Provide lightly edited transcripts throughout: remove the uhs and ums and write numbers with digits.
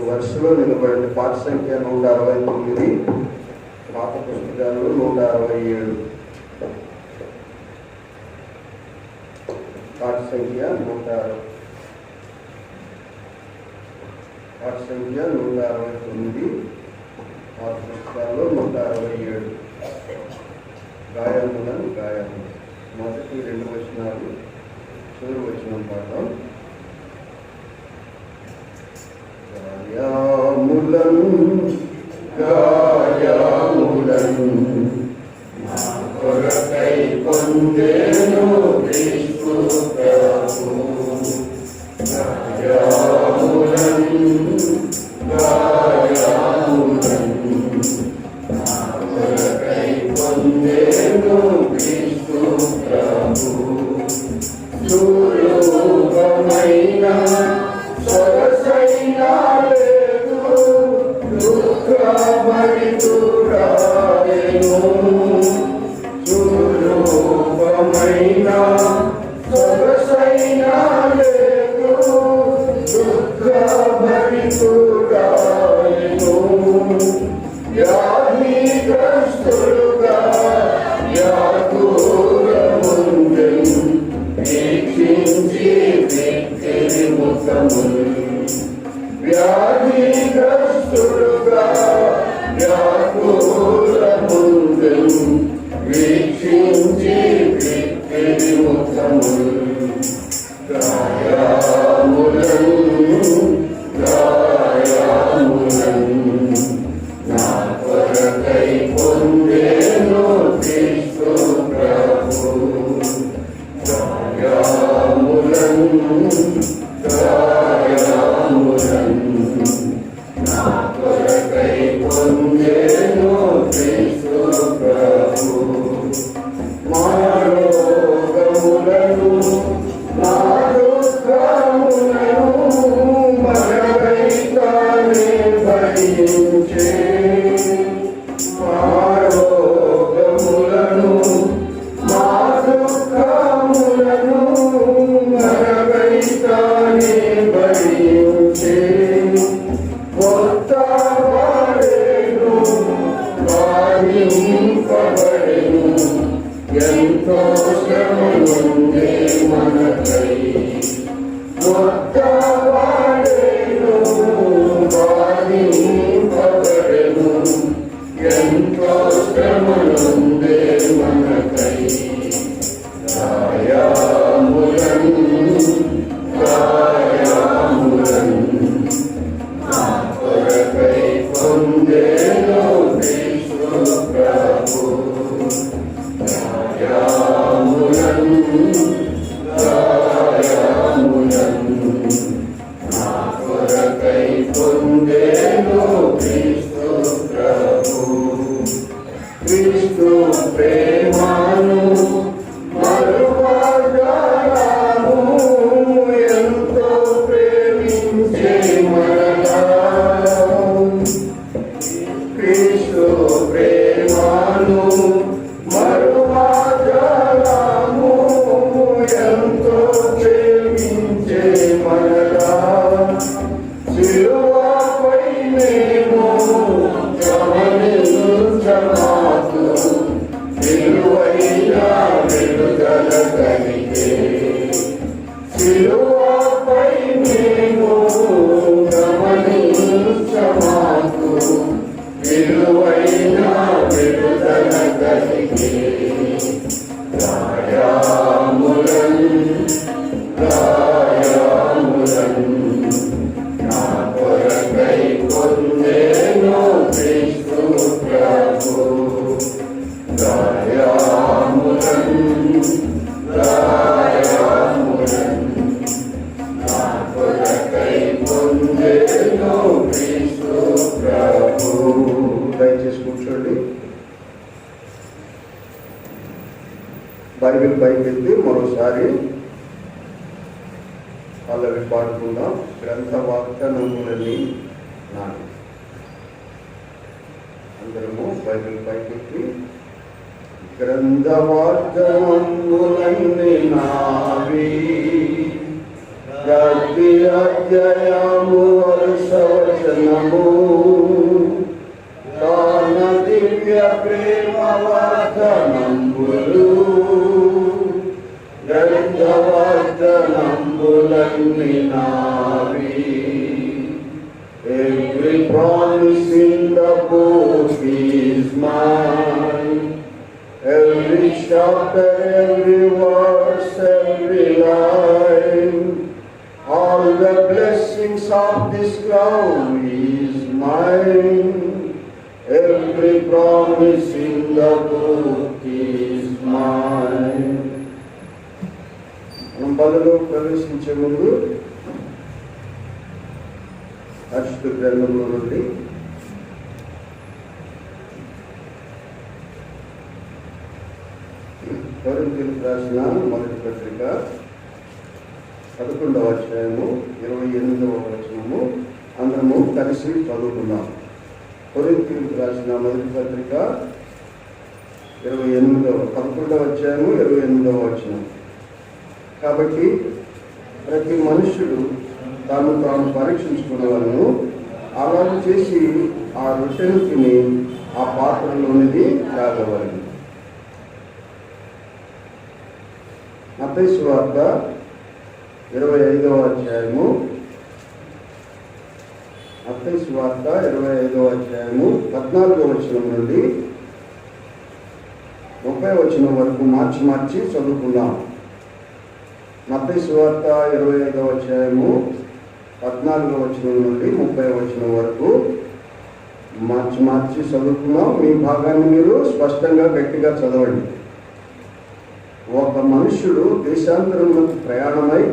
వరుసలో నిలబడండి. పాఠ సంఖ్య 169, పాత పుస్తకాలు 167. పాఠ సంఖ్య 169, పాత పుస్తకాల్లో 167. గాయములను గాయము. మొదటి 2 వచనాలు, చివరి వచనం పాఠం. గాయములను నా కొరకై పొందెను క్రీస్తు ప్రభు. గాయములను నా కొరకై పొందెను క్రీస్తు ప్రభు. సురూపమైన సరసైన లేదు, దుఃఖభరితురాలెను. సురూపమైన సరసైన లేదు, దుఃఖభరితురాలెను. వ్యాధిగ్రస్తులుగా వ్యాకులముండెను, వీక్షించి వ్యక్తి ముఖములు. వ్యాధిగ్రస్తులుగా వ్యాకులముండెను, వీక్షించి వ్యక్తి ముఖములు. గాయములను నా కొరకై పొందెను క్రీస్తు ప్రభు. గాయములను నా కొరకై పొందెను క్రీస్తు ప్రభు. మారోగములను నా దుఃఖములను మరవైతానే భరించే. మారోగములను నా దుఃఖములను మరవైతానే భరించే. కొత్తవాడేను బాధింపబడెను, ఎంతో శ్రమలుండే మనకై. కొత్తవాడేను బాధింపబడెను, ఎంతో శ్రమలుండే మనకై. గాయములను నా కొరకై పొందెను క్రీస్తు ప్రభు. గాయములను నా కొరకై పొందెను క్రీస్తు ప్రభు. క్రీస్తు ప్రేమను మరువజాలము, ఎంతో ప్రేమించే మనలా. క్రీస్తు ప్రేమను మరువజాలము, ఎంతో ప్రేమించే మనలా. సిలువపై మేము గమనించమాకు, విలువైన విడుదల కలిగే. సిలువపై మేము గమనించమాకు, విలువైన విడుదల కలిగే. గాయములను నా కొరకై పొందెను క్రీస్తు ప్రభు. గాయములను నా కొరకై పొందెను క్రీస్తు ప్రభు. దయచేసి కూర్చోండి. బైబిల్ పైకెత్తి మరోసారి పల్లవి పాడుకుందాం. గ్రంథవాక్యములని నాది. అందరము బైబిల్ పైకెత్తి. గ్రంథవాక్యములన్నీ నావి, ప్రతి అధ్యాయము వరుస సవచనము తాన దివ్య ప్రేమ వాగ్దానంబులు గ్రంథ వాగ్దానంబులన్నీ నావి. Every promise in the book is mine. Every chapter, every verse, every line. All the blessings of this ground is mine. Every promise in the book is mine. మనం బదులు ప్రవేశించే ముందు పరిశుద్ధ గ్రంథంలో నుండి కొరింథీయులకు రాసిన మొదటి పత్రిక 11వ అధ్యాయము 28వ వచనము అందరము కలిసి చదువుకుందాం. కొరింథీయులకు రాసిన మొదటి పత్రిక 11వ అధ్యాయము 28వ వచనం. కాబట్టి ప్రతి మనుష్యుడు తాను పరీక్షించుకునేవాళ్ళను అలాగే చేసి ఆ రొట్టెను తిని ఆ పాత్రలోనిది తాగవాలి. మత్తయి సువార్త 25వ అధ్యాయము 14వ వచనం నుండి 30వ వచనం వరకు మార్చి చదువుకుందాం. మత్తయి సువార్త 25వ అధ్యాయము 14వ వచనం నుండి 30వ వచనం వరకు మార్చి చదువుకున్నాం. మీ భాగాన్ని మీరు స్పష్టంగా గట్టిగా చదవండి. ఒక మనుష్యుడు దేశాంతరములకు ప్రయాణమై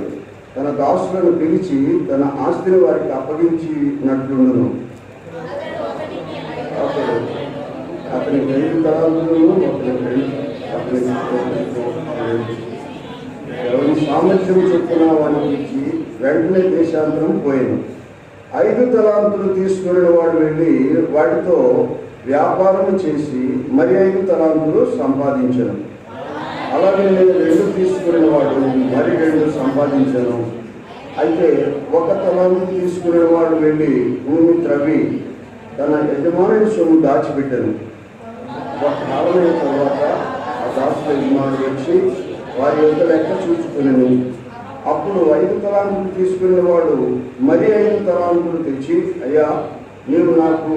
తన దాసులను పిలిచి తన ఆస్తిని వారికి అప్పగించినట్లుండును. అతని 2 తలాంతులను ఎవరి సామర్థ్యం చొప్పున వానికి ఇచ్చి వెంటనే దేశాంతరం పోయాను. 5 తలాంతులు తీసుకునే వాడు వెళ్ళి వాటితో వ్యాపారం చేసి మరి 5 తలాంతులు సంపాదించను. అలాగే నేను 2 తీసుకునే వాడు మరి 2 సంపాదించను. అయితే 1 తలాంతు తీసుకునే వాడు వెళ్ళి భూమి త్రవ్వి తన యజమానుని సొమ్ము దాచిపెట్టాను. ఒక కాలమైన తర్వాత ఆ దాసుల యజమానుడు వచ్చి వారి యొక్క లెక్క చూసుకుని అప్పుడు 5 తలాంతులు తీసుకునే వాడు మరి 5 తలాంతులు తెచ్చి, అయ్యా నీవు నాకు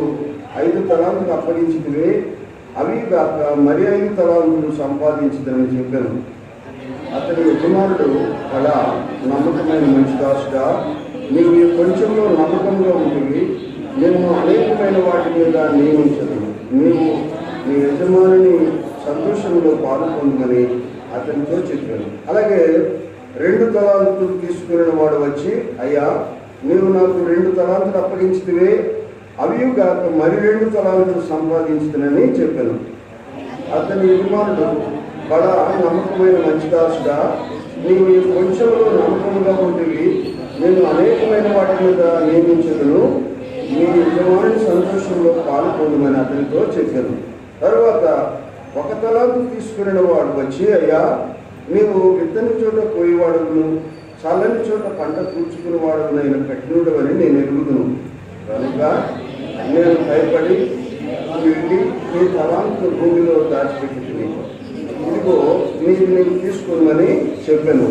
5 తలాంతులు అప్పగించితివే, అవి కాక మరి 5 తలాంతులు సంపాదించుదని చెప్పాను. అతని యజమానుడు అలా నమ్మకమైన మంచి దాసుడా, నీవు ఈ కొంచెంలో నమ్మకంగా ఉంటుంది, నేను అనేకమైన వాటి మీద నియమించను, నీవు నీ యజమానిని సంతోషంలో పాల్గొందని అతనితో చెప్పాను. అలాగే 2 తలాంతులు తీసుకునే వాడు వచ్చి, అయ్యా నీవు నాకు 2 తలాంతులు అప్పగించితివే, అవి కాక మరి 2 తలాంతులు సంపాదించుతానని చెప్పాను. అతని యజమానుడు బడా నమ్మకమైన మంచి దాసుడా, నీవు ఈ కొంచెంలో నమ్మకంగా ఉంటుంది, నేను అనేకమైన వాటి మీద నియమించదును, నీ యజమాని సంతోషంలో పాల్గొందని అతనితో చెప్పాను. తరువాత 1 తలాంతు తీసుకునే వాడు వచ్చి, అయ్యా నీవు విత్తని చోట కోయేవాడును చల్లని చోట పంట కూర్చుకునేవాడునైన కఠినుడు అని నేను ఎరుగుదును, కనుక నేను భయపడి వెళ్ళి నీ తలాంతులు భూమిలో దాచిపెట్టుకుని ఇదిగో నీవు తీసుకోమని చెప్పాను.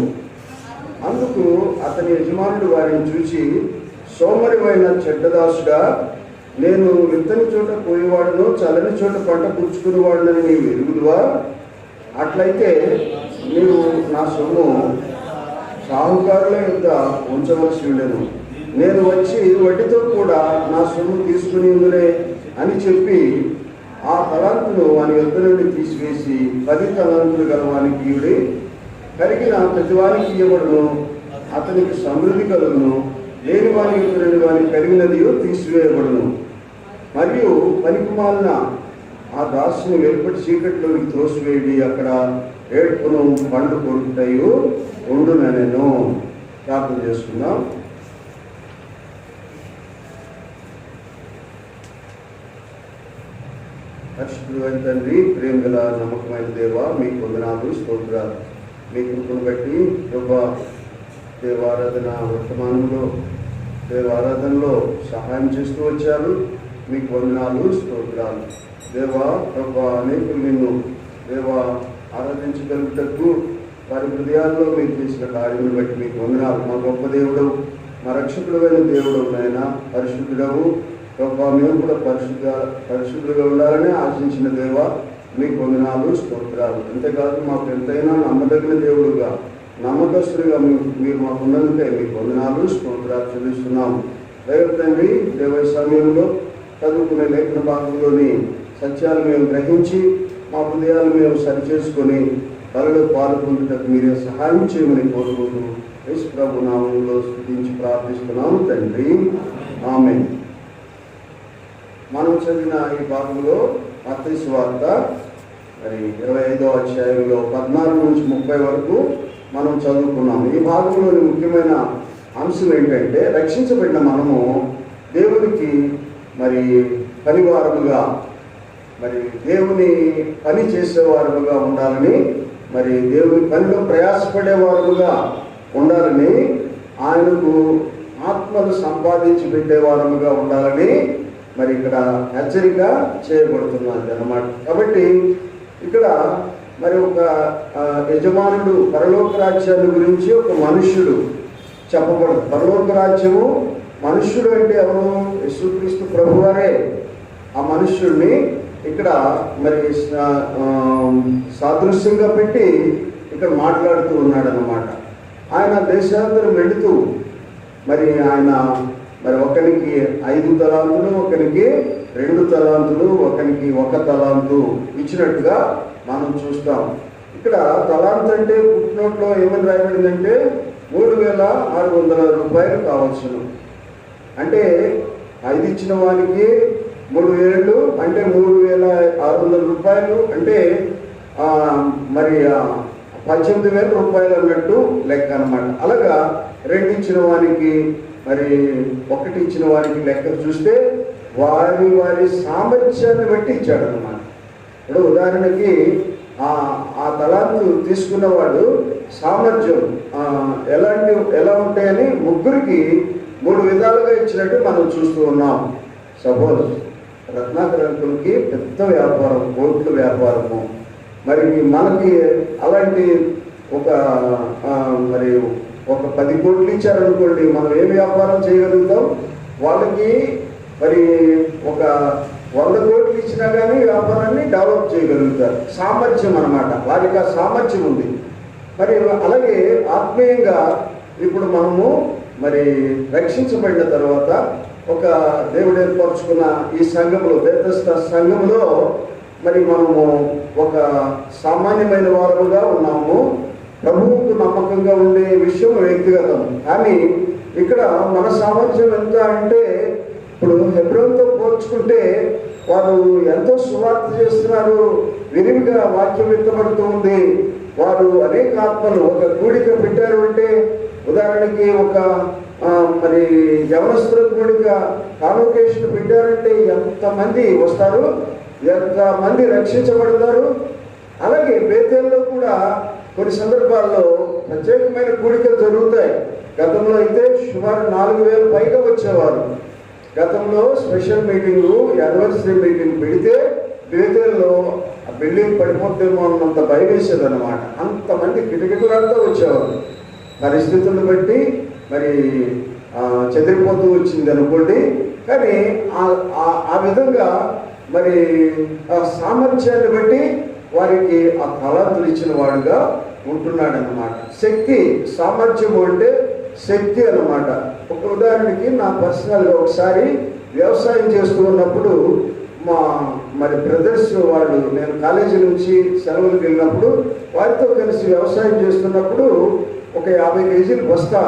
అందుకు అతని యజమానుడు వారిని చూసి, సోమరివైన చెడ్డదాసుడా, నేను విత్తని చోట పోయేవాడును చల్లని చోట పంట కూర్చుకునేవాడునని నీవు ఎరుగుదువా? అట్లయితే నీవు నా సొమ్ము సాహుకారుల యొద్ద ఉంచవలసి ఉండెను, నేను వచ్చి వడ్డీతో కూడా నా సొమ్ము తీసుకుని ఉందిలే అని చెప్పి ఆ తలాంతును వాని యొద్ద నుండి తీసివేసి 10 తలాంతులు గలవానికి ఇవిడి, కరిగిన ప్రతివానికి ఇవ్వబడును, అతనికి సమృద్ధి కలుగును, లేని వాని యొద్ద నుండి వానికి కరిగినది తీసివేయబడును. మరియు పనికిమాలిన ఆ దాసుని వెలుపటి చీకటిలోకి త్రోసివేయడి, అక్కడ ఏడ్పును పండు కొరుకుటయు ఉండునెను. ప్రార్థన చేసుకుందాం. పరిశుద్ధుడైన తండ్రి, ప్రేమ గల నమ్మకమైన దేవ, మీకు వందనాలు, స్తోత్రాలు. మీ కృపను బట్టి ప్రభా దేవారాధన వర్తమానంలో దేవ ఆరాధనలో సహాయం చేస్తూ వచ్చారు. మీకు వందనాలు, స్తోత్రాలు. దేవా ప్రభా, అనేకులు నిన్ను దేవా ఆరాధించగలుగుటకు వారి హృదయాల్లో మీరు చేసిన కార్యములు బట్టి మీకు వందనాలు. మా గొప్ప దేవుడు, మా రక్షకుడైన దేవుడు నాయన, పరిశుద్ధుడవు ప్రభా. మేము కూడా పరిశుద్ధులుగా ఉండాలని ఆశించిన దేవా మీకు వందనాలు, స్తోత్రాలు. అంతేకాదు మాకు ఎంతైనా నమ్మదగిన దేవుడుగా, నమ్మకస్తుడిగా మీరు మాకు ఉన్నందుకే మీకు వందనాలు, స్తోత్రాలు చెల్లిస్తున్నాము. దైవ తండ్రి, దేవ సమయంలో చదువుకునే లేఖన భాగంలోని సత్యాలు మేము గ్రహించి మా హృదయాలు మేము సరిచేసుకొని కలలో పాల్గొంటుటకు మీరే సహాయం చేయమని కోరుకుంటూ యేసు ప్రభు నామములో స్తుతించి ప్రార్థిస్తున్నాము తండ్రి, ఆమేన్. మనం చదివిన ఈ భాగంలో మత్తయి సువార్త 25వ అధ్యాయంలో 14 నుంచి 30 వరకు మనం చదువుకున్నాము. ఈ భాగంలోని ముఖ్యమైన అంశం ఏంటంటే, రక్షించబడిన మనము దేవునికి పనివారముగా, దేవుని పని చేసేవారుగా ఉండాలని, దేవుని పనిలో ప్రయాసపడేవారుగా ఉండాలని, ఆయనకు ఆత్మలు సంపాదించి పెట్టేవారముగా ఉండాలని ఇక్కడ హెచ్చరిక చేయబడుతున్నది అన్నమాట. కాబట్టి ఇక్కడ ఒక యజమానుడు పరలోక రాజ్యాన్ని గురించి ఒక మనుష్యుడు చెప్పబడదు. పరలోక రాజ్యము మనుష్యుడు అంటే ఎవరు? యేసుక్రీస్తు ప్రభువారే ఆ మనుష్యుడిని ఇక్కడ సాదృశ్యంగా పెట్టి ఇక్కడ మాట్లాడుతూ ఉన్నాడు అన్నమాట. ఆయన దేశాంతరం వెళుతూ ఆయన ఒకరికి 5 తలాంతులు, ఒకరికి 2 తలాంతులు, ఒకరికి 1 తలాంతు ఇచ్చినట్టుగా మనం చూస్తాం. ఇక్కడ తలాంత్ అంటే పుట్టినోట్లో ఏమని రాయబడిందంటే 3600 రూపాయలు కావచ్చును. అంటే 5 ఇచ్చిన వానికి 3000 అంటే 3600 రూపాయలు, అంటే 18,000 రూపాయలు అన్నట్టు లెక్క అనమాట. అలాగా 2 ఇచ్చిన వానికి 1 ఇచ్చిన వారికి లెక్క చూస్తే వారి సామర్థ్యాన్ని బట్టి ఇచ్చాడు అన్నమాట. ఇప్పుడు ఉదాహరణకి ఆ తలాంతు తీసుకున్నవాడు సామర్థ్యం ఎలా ఉంటాయని ముగ్గురికి 3 విధాలుగా ఇచ్చినట్టు మనం చూస్తూ ఉన్నాం. సపోజ్ రత్నాకర్ అంకుల్కి పెద్ద వ్యాపారం, కోట్ల వ్యాపారము. మనకి అలాంటి ఒక 10 కోట్లు ఇచ్చారనుకోండి, మనం ఏ వ్యాపారం చేయగలుగుతాం? వాళ్ళకి ఒక 100 కోట్లు ఇచ్చినా కానీ వ్యాపారాన్ని డెవలప్ చేయగలుగుతారు. సామర్థ్యం అన్నమాట, వారికి ఆ సామర్థ్యం ఉంది. అలాగే ఆత్మీయంగా ఇప్పుడు మనము రక్షించబడిన తర్వాత ఒక దేవుడు ఏర్పరచుకున్న ఈ సంఘంలో, బెతెస్దా సంఘంలో మనము ఒక సామాన్యమైన వారముగా ఉన్నాము. ప్రభువుకు నమ్మకంగా ఉండే విషయం వ్యక్తిగతం. కానీ ఇక్కడ మన సామర్థ్యం ఎంత అంటే, ఇప్పుడు హెబ్రోన్తో పోల్చుకుంటే వారు ఎంతో సువార్త చేస్తున్నారు, విరివిగా వాక్యం ఎత్తబడుతూ ఉంది. వారు అనేక ఆత్మలు ఒక కూడిక పెట్టారు అంటే, ఉదాహరణకి ఒక యవనస్తుల కూడిక కాన్వకేషన్ పెట్టారంటే ఎంతమంది వస్తారు, ఎంతమంది రక్షించబడతారు. అలాగే బేతేల్లో కూడా కొన్ని సందర్భాల్లో ప్రత్యేకమైన కూడికలు జరుగుతాయి. గతంలో అయితే సుమారు 4000 పైగా వచ్చేవారు. గతంలో స్పెషల్ మీటింగు, యానివర్సరీ మీటింగ్ పెడితే బేతేల్లో ఆ బిల్డింగ్ పడిపోతేమో అన్నంత భయం వేసేదన్నమాట. అంతమంది కిటకిటలంతా వచ్చేవారు. పరిస్థితులను బట్టి చెదిరిపోతూ వచ్చింది అనుకోండి. కానీ ఆ విధంగా ఆ సామర్థ్యాన్ని బట్టి వారికి ఆ తలాంతులు ఇచ్చిన వాడుగా ఉంటున్నాడన్నమాట. శక్తి, సామర్థ్యము అంటే శక్తి అన్నమాట. ఒక ఉదాహరణకి నా పర్సనల్గా ఒకసారి వ్యవసాయం చేస్తూ ఉన్నప్పుడు మా బ్రదర్స్ వాళ్ళు, నేను కాలేజీ నుంచి సెలవులకు వెళ్ళినప్పుడు వారితో కలిసి వ్యవసాయం చేస్తున్నప్పుడు ఒక 50 కేజీలు బస్తా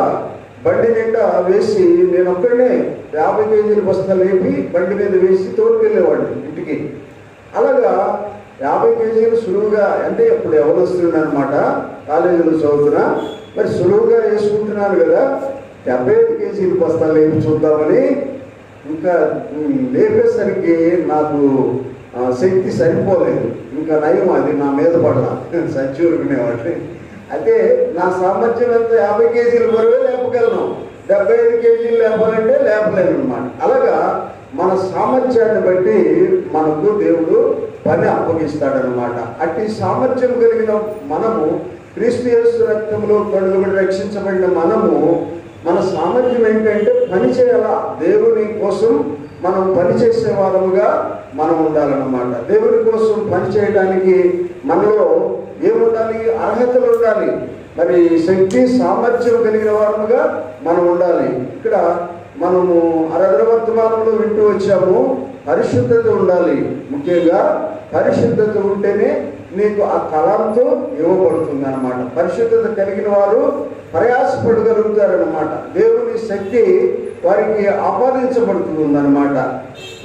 బండి నిండా వేసి, నేను ఒక్కడనే 50 కేజీల బస్తా లేపి బండి మీద వేసి తోడుకెళ్ళేవాడు ఇంటికి. అలాగా 50 కేజీలు సులువుగా, అంటే ఇప్పుడు ఎవరు వస్తున్నాను అనమాట, కాలేజీలో చదువుతున్నా, సులువుగా వేసుకుంటున్నాను కదా, 75 కేజీలు బస్తా లేపి చూద్దామని ఇంకా లేపేసరికి నాకు శక్తి సరిపోలేదు. ఇంకా నయం, అది నా మీద పడలా, సచ్చూరుకునేవాడిని. అయితే నా సామర్థ్యం ఎంత, 50 కేజీలు బరువే లేపగలను. 75 కేజీలు లేపాలంటే లేపలేము అనమాట. అలాగా మన సామర్థ్యాన్ని బట్టి మనకు దేవుడు పని అప్పగిస్తాడనమాట. అట్టి సామర్థ్యం కలిగిన మనము, క్రీస్తు యేసు రక్తంలో కడుగుబడి రక్షించబడిన మనము, మన సామర్థ్యం ఏంటంటే పని చేయాలా. దేవుని కోసం మనం పని చేసే వారముగా మనం ఉండాలన్నమాట. దేవుని కోసం పని చేయడానికి మనలో ఏముండాలి? అర్హతలు ఉండాలి. మరి శక్తి సామర్థ్యం కలిగిన వారముగా మనం ఉండాలి. ఇక్కడ మనము ఆరాధన వర్తమానంలో వింటూ వచ్చాము, పరిశుద్ధత ఉండాలి. ముఖ్యంగా పరిశుద్ధత ఉంటేనే నీకు ఆ తలంతో ఇవ్వబడుతుంది అన్నమాట. పరిశుద్ధత కలిగిన వారు ప్రయాసపడగలుగుతారన్నమాట. దేవుని శక్తి వారికి ఆపాదించబడుతుంది అన్నమాట.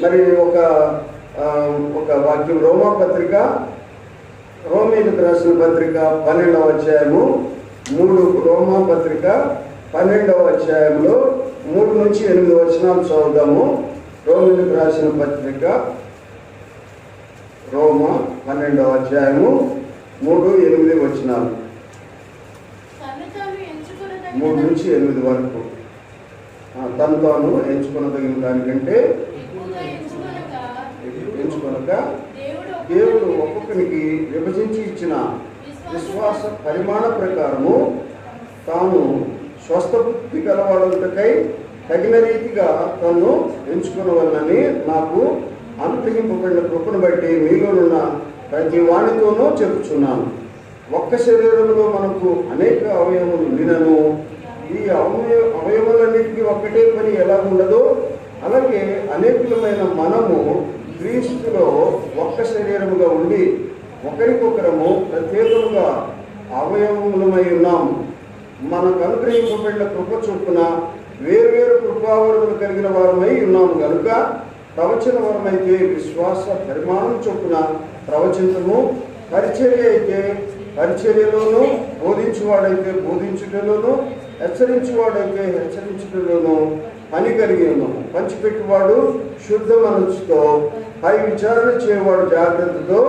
మరి ఒక వాక్యం రోమీయులకు రాసిన పత్రిక 12వ అధ్యాయము 3, రోమాపత్రిక 12వ అధ్యాయంలో 3 నుంచి 8 వచనాలు చదువుదాము. రోమీయులకు రాసిన పత్రిక రోమ 12వ అధ్యాయము 3, 8 వచనాలు, 3 నుంచి 8 వరకు. తను తాను ఎంచుకొనదగిన దానికంటే ఎంచుకొనక దేవుడు ఒక్కొక్కరికి విభజించి ఇచ్చిన విశ్వాస పరిమాణ ప్రకారము తాను స్వస్థబుద్ధి గలవాడుటకై తగిన రీతిగా తను ఎంచుకున్నవలని నాకు అనుగ్రహింపబడిన కృపను బట్టి మీలోనున్న ప్రతి వాణితోనూ చెప్పుచున్నాను. ఒక్క శరీరంలో మనకు అనేక అవయవములు వినను. ఈ అవయవాలన్నిటికీ ఒక్కటే పని ఎలా ఉండదో అలాగే అనేకులమైన మనము క్రీస్తులో ఒక్క శరీరముగా ఉండి ఒకరికొకరము ప్రత్యేకముగా అవయవములమై ఉన్నాము. మనకు అనుగ్రహింపబడిన కృప చొప్పున వేరువేరు కృపావరములు కలిగిన వారమై ఉన్నాము కనుక ప్రవచన వరమైతే విశ్వాస పరిమాణం చొప్పున ప్రవచించము, పరిచర్య అయితే పరిచర్యలోను, బోధించువాడైతే బోధించుటలోను, హెచ్చరించువాడైతే హెచ్చరించుటలోను పని కలిగి ఉన్నాము. పంచిపెట్టువాడు శుద్ధ మనసుతో, పై విచారణ చేయవాడు జాగ్రత్తతో,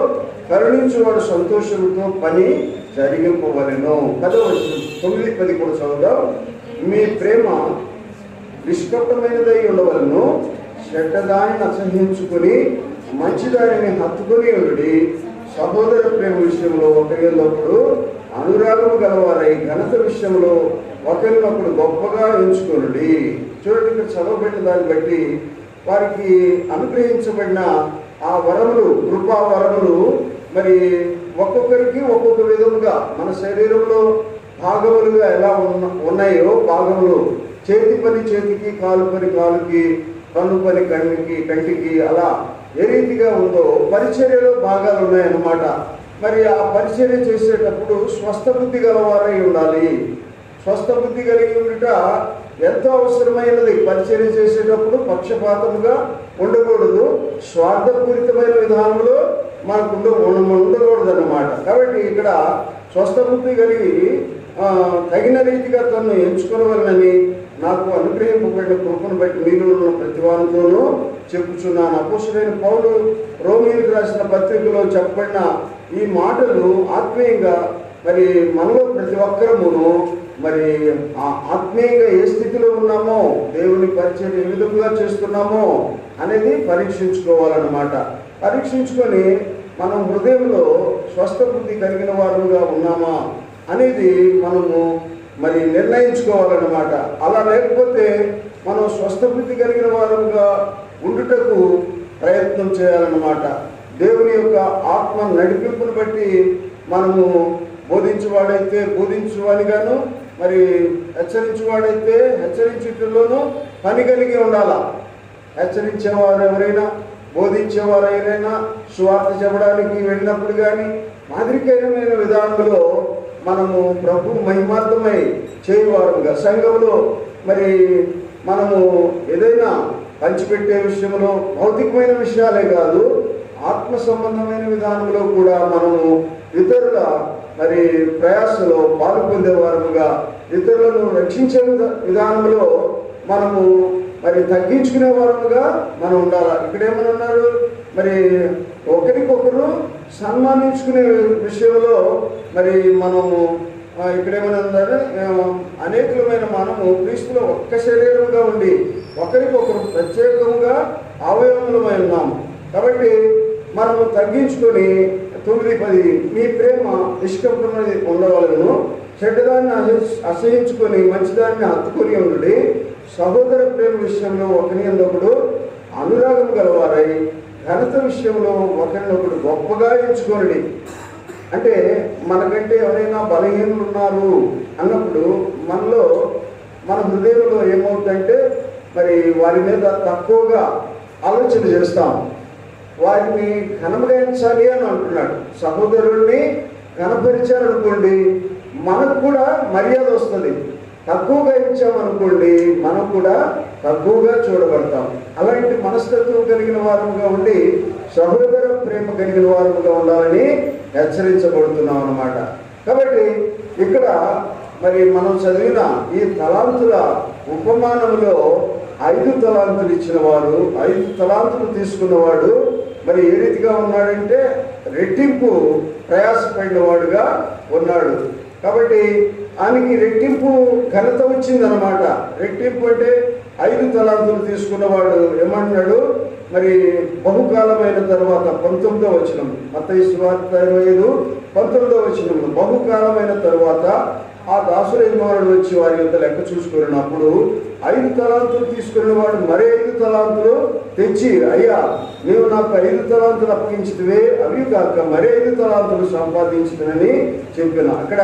కరుణించేవాడు సంతోషంతో పని జరిగింపవలెను. 9-10 కూడా చదువుదాం. మీ ప్రేమ నిష్కపటమైనదై ఉండవలను, చెడ్డదానిని అసహించుకుని మంచిదానిని హత్తుకుని ఉండి సహోదర ప్రేమ విషయంలో ఒకరినొకడు అనురాగము గలవారై ఘనత విషయంలో ఒకరినొకడు గొప్పగా ఎంచుకునుడి. చూడండి, ఇక్కడ చదవబడిన దాన్ని బట్టి వారికి అనుగ్రహించబడిన ఆ వరములు, కృపా వరములు మరి ఒక్కొక్కరికి ఒక్కొక్క విధముగా మన శరీరంలో భాగములుగా ఎలా ఉన్నాయో, భాగములు చేతి పని చేతికి, కాలు పని కాలుకి, కన్ను పని కంటికి అలా ఏ రీతిగా ఉందో పరిచర్యలో భాగాలు ఉన్నాయన్నమాట. మరి ఆ పరిచర్య చేసేటప్పుడు స్వస్థ బుద్ధి గలవారై ఉండాలి. స్వస్థ బుద్ధి కలిగి ఉండుట ఎంతో అవసరమైనది. పరిచర్య చేసేటప్పుడు పక్షపాతముగా ఉండకూడదు, స్వార్థపూరితమైన విధానంలో మనకు ఉండకూడదు అన్నమాట. కాబట్టి ఇక్కడ స్వస్థ బుద్ధి కలిగి తగిన రీతిగా తను ఎంచుకోవాలని నాకు అనుగ్రహింపబడిన కృపను బట్టి మీలో ఉన్న ప్రతివానితోనూ చెప్పుచున్నాను. అపోస్తలుడైన పౌలు రోమీయులకు రాసిన పత్రికలో చెప్పబడిన ఈ మాటలు ఆత్మీయంగా మరి మనలో ప్రతి ఒక్కరమును మరి ఆత్మీయంగా ఏ స్థితిలో ఉన్నామో, దేవుని పరిచయం ఏ విధంగా చేస్తున్నామో అనేది పరీక్షించుకోవాలన్నమాట. పరీక్షించుకొని మనం హృదయంలో స్వస్థ బుద్ధి కలిగిన వారుగా ఉన్నామా అనేది మనము మరి నిర్ణయించుకోవాలన్నమాట. అలా లేకపోతే మనం స్వస్థ బుద్ధి కలిగిన వారుగా ఉండుటకు ప్రయత్నం చేయాలన్నమాట. దేవుని యొక్క ఆత్మ నడిపింపును బట్టి మనము బోధించేవాడైతే బోధించువాడిగాను, మరి హెచ్చరించేవాడైతే హెచ్చరించుటలోనూ పని కలిగి ఉండాలా. హెచ్చరించేవారు ఎవరైనా, బోధించేవారు ఎవరైనా సువార్త చెప్పడానికి వెళ్ళినప్పుడు కానీ మాదిరికరమైన విధానంలో మనము ప్రభు మహిమార్థమై చేయవారుగా సంఘంలో మరి మనము ఏదైనా పంచిపెట్టే విషయంలో భౌతికమైన విషయాలే కాదు, ఆత్మ సంబంధమైన విధానంలో కూడా మనము ఇతరుల మరి ప్రయాసలో పాలు పొందేవారుగా, ఇతరులను రక్షించే విధానంలో మనము మరి తగ్గించుకునే వారుగా మనం ఉండాలి. ఇక్కడేమని ఉన్నారు, మరి ఒకరికొకరు సన్మానించుకునే విషయంలో మరి మనము ఇక్కడేమైనా ఉందని అనేకులమైన మనము క్రీస్తులో ఒక్క శరీరంగా ఉండి ఒకరికొకరు ప్రత్యేకంగా అవయవములమై ఉన్నాము. కాబట్టి మనము తగ్గించుకొని 9:10 మీ ప్రేమ నిష్కపటమైనది ఉండవలను, చెడ్డదాన్ని అసహించుకొని మంచిదాన్ని హత్తుకొని ఉండి సహోదర ప్రేమ విషయంలో ఒకరినొకడు అనురాగం గలవారై ఘనత విషయంలో ఒకరినొకడు గొప్పగా ఎంచుకోండి. అంటే మనకంటే ఎవరైనా బలహీనులు ఉన్నారు అన్నప్పుడు మనలో మన హృదయంలో ఏమవుతుందంటే మరి వారి మీద తక్కువగా ఆలోచన చేస్తాం. వారిని ఘనముగా ఎంచాలి అని అంటున్నాడు. సహోదరుల్ని ఘనపరిచారనుకోండి మనకు కూడా మర్యాద వస్తుంది. తక్కువగా ఇచ్చామనుకోండి మనం కూడా తక్కువగా చూడబడతాం. అలాంటి మనస్తత్వం కలిగిన వారముగా ఉండి సహోదర ప్రేమ కలిగిన వారముగా ఉండాలని హెచ్చరించబడుతున్నాం అన్నమాట. కాబట్టి ఇక్కడ మరి మనం చదివిన ఈ తలాంతుల ఉపమానంలో 5 తలాంతులు ఇచ్చిన వాడు 5 తలాంతులు తీసుకున్నవాడు మరి ఏ రీతిగా ఉన్నాడంటే రెట్టింపు ప్రయాసపడిన వాడుగా ఉన్నాడు. కాబట్టి ఆయనకి రెట్టింపు ఘనత వచ్చిందనమాట. రెట్టింపు అంటే 5 తలాంతులు తీసుకున్నవాడు ఏమంటున్నాడు మరి బహుకాలమైన తర్వాత 19వ వచనం మత్తయి సువార్త 25:19 వచనంలో బహుకాలమైన తరువాత ఆ దాసుల యజమానుడు వచ్చి వారి యొక్క లెక్క చూసుకున్నప్పుడు 5 తలాంతులు తీసుకున్న వాడు మరే 5 తలాంతులు తెచ్చి అయ్యా నీవు నాకు 5 తలాంతులు అప్పగించితివే, అవి కాక మరే 5 తలాంతులు సంపాదించునని చెప్పిన. అక్కడ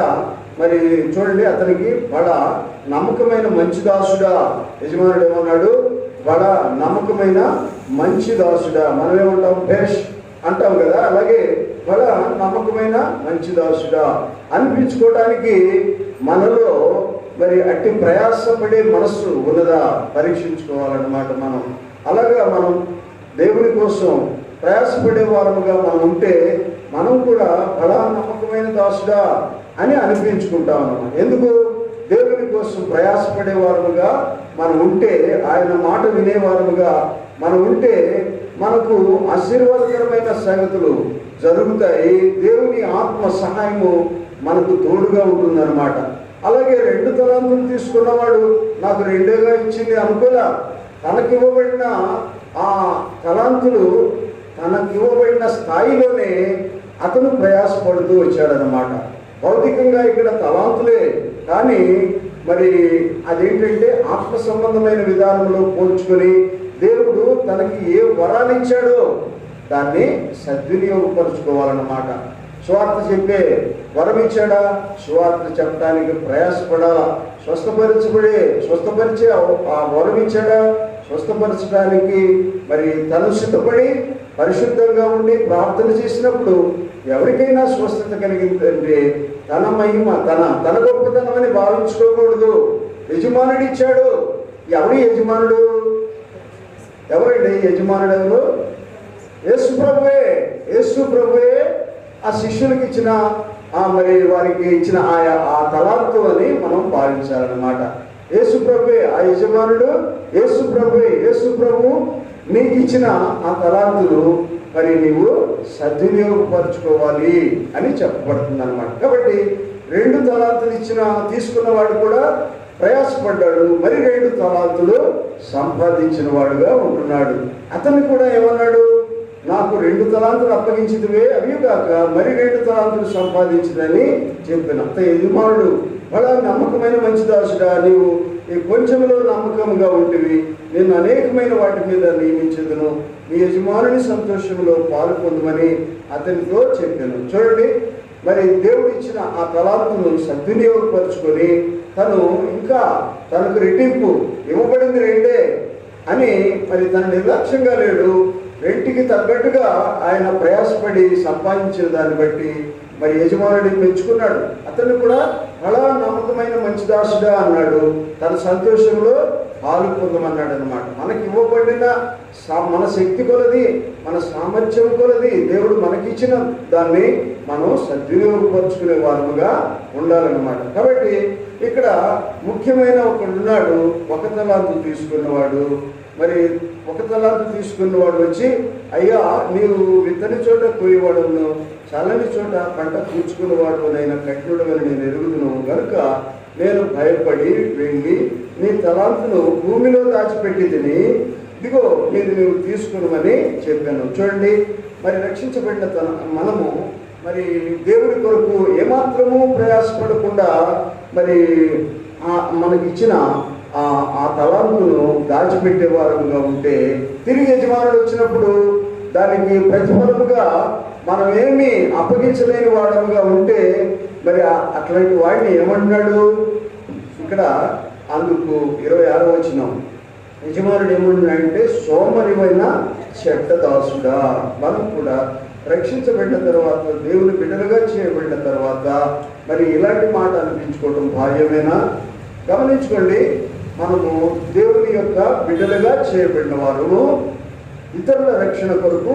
మరి చూడండి, అతనికి బడ నమ్మకమైన మంచి దాసుడా. యజమానుడు ఏమన్నాడు? బడ నమ్మకమైన మంచి దాసుడా. మనం ఏమంటాం? భేష్ అంటాం కదా. అలాగే బడ నమ్మకమైన మంచి దాసుడా అనిపించుకోవడానికి మనలో మరి అట్టి ప్రయాసపడే మనస్సు ఉన్నదా పరీక్షించుకోవాలన్నమాట. మనం అలాగా మనం దేవుని కోసం ప్రయాసపడే వారముగా మనం ఉంటే మనం కూడా బడా నమ్మకమైన దాసుడా అని అనిపించుకుంటాం. ఎందుకు? దేవుని కోసం ప్రయాసపడే వారముగా మనం ఉంటే, ఆయన మాట వినేవారముగా మనం ఉంటే మనకు ఆశీర్వాదకరమైన సంగతులు జరుగుతాయి. దేవుని ఆత్మ సహాయము మనకు తోడుగా ఉంటుందన్నమాట. అలాగే 2 తలాంతులు తీసుకున్నవాడు నాకు 2గా ఇచ్చింది అనుకోలే. తనకివ్వబడిన ఆ తలాంతులు తనకివ్వబడిన స్థాయిలోనే అతను ప్రయాసపడుతూ వచ్చాడనమాట. భౌతికంగా ఇక్కడ తలాంతులే, కానీ మరి అదేంటంటే ఆత్మ సంబంధమైన విధానంలో పోల్చుకొని దేవుడు తనకి ఏ వరాలు ఇచ్చాడో దాన్ని సద్వినియోగపరుచుకోవాలన్నమాట. సువార్త చెప్పే వరం ఇచ్చాడా? సువార్త చెప్పడానికి ప్రయాసపడాలా. స్వస్థపరిచే ఆ వరం ఇచ్చాడా? స్వస్థపరచడానికి మరి తను సిద్ధపడి పరిశుద్ధంగా ఉండి ప్రార్థన చేసినప్పుడు ఎవరికైనా స్వస్థత కలిగిందంటే తన మహిమ తన గొప్పతనం అని భావించుకోకూడదు. యజమానుడు ఇచ్చాడు. ఎవరి యజమానుడు? ఎవరండి యజమానుడు? ఎవరు? యేసు ప్రభువే ఆ శిష్యులకు ఇచ్చిన మరి వారికి ఇచ్చిన ఆ తలాంతు అని మనం భావించాలన్నమాట. యేసు ప్రభువే ఆ యజమానుడు. యేసు ప్రభు నీకు ఇచ్చిన ఆ తలాంతులు మరి నీవు సద్వినియోగపరచుకోవాలి అని చెప్పబడుతుంది అన్నమాట. కాబట్టి 2 తలాంతులు తీసుకున్నవాడు కూడా ప్రయాసపడ్డాడు. మరి 2 తలాంతులు సంపాదించిన వాడుగా ఉంటున్నాడు. అతను కూడా ఏమన్నాడు? నాకు 2 తలాంతులు అప్పగించినవే, అవి కాక మరి 2 తలాంతులు సంపాదించిందని చెప్పిన. అంత యజమానుడు బడా నమ్మకమైన మంచి దాసుడా, నీవు ఈ కొంచెంలో నమ్మకంగా ఉంటివి, నేను అనేకమైన వాటి మీద నియమించదును, నీ యజమానుని సంతోషంలో పాలు పొందమని అతనితో చెప్పాను. చూడండి, మరి దేవుడు ఇచ్చిన ఆ తలాంతును సద్వినియోగపరుచుకొని తనకు రెట్టింపు ఇవ్వబడింది 2 అని మరి తన నిర్లక్ష్యంగా లేడు. 2కి తగ్గట్టుగా ఆయన ప్రయాసపడి సంపాదించిన దాన్ని బట్టి మరి యజమానుడిని మెచ్చుకున్నాడు. అతన్ని కూడా బడా నమ్మకమైన మంచి దాసుడా అన్నాడు. తన సంతోషంలో పాలు పొందమన్నాడు అనమాట. మనకి ఇవ్వబడిన మన శక్తి కొలది, మన సామర్థ్యం కొలది దేవుడు మనకిచ్చిన దాన్ని మనం సద్వినియోగపరుచుకునే వారముగా ఉండాలన్నమాట. కాబట్టి ఇక్కడ ముఖ్యమైన ఒకడు ఉన్నాడు, 1 తలాంతు తీసుకున్నవాడు. మరి 1 తలాంతు తీసుకున్నవాడు వచ్చి, అయ్యా నీవు విత్తని చోట కోయేవాడును, చల్లని చోట పంట కూర్చుకునేవాడు నైనా కఠినుడని నేను ఎరుగుదును గనుక నేను భయపడి వెళ్ళి నీ తలాంతును భూమిలో దాచిపెట్టి తిని ఇదిగో ఇది నువ్వు తీసుకున్నామని చెప్పాను. చూడండి, మరి రక్షించబడిన మనము మరి దేవుడి కొరకు ఏమాత్రము ప్రయాసపడకుండా మరి మనకిచ్చిన ఆ తలాంతును దాచిపెట్టే వారముగా ఉంటే తిరిగి యజమానుడు వచ్చినప్పుడు దానికి ప్రతిఫలముగా మనం ఏమి అప్పగించలేని వాడముగా ఉంటే మరి అట్లాంటి వాడిని ఏమంటున్నాడు ఇక్కడ? అందుకు 26వ వచనం, యజమానుడు ఏమంటున్నాడంటే సోమరివైన చెడ్డ దాసుడా. మనం కూడా రక్షించబడిన తర్వాత, దేవుని బిడ్డలుగా చేయబడిన తర్వాత మరి ఇలాంటి మాట అనిపించుకోవటం భావ్యమేనా? గమనించుకోండి, మనము దేవుని యొక్క బిడ్డలుగా చేయబడిన వారము, ఇతరుల రక్షణ కొరకు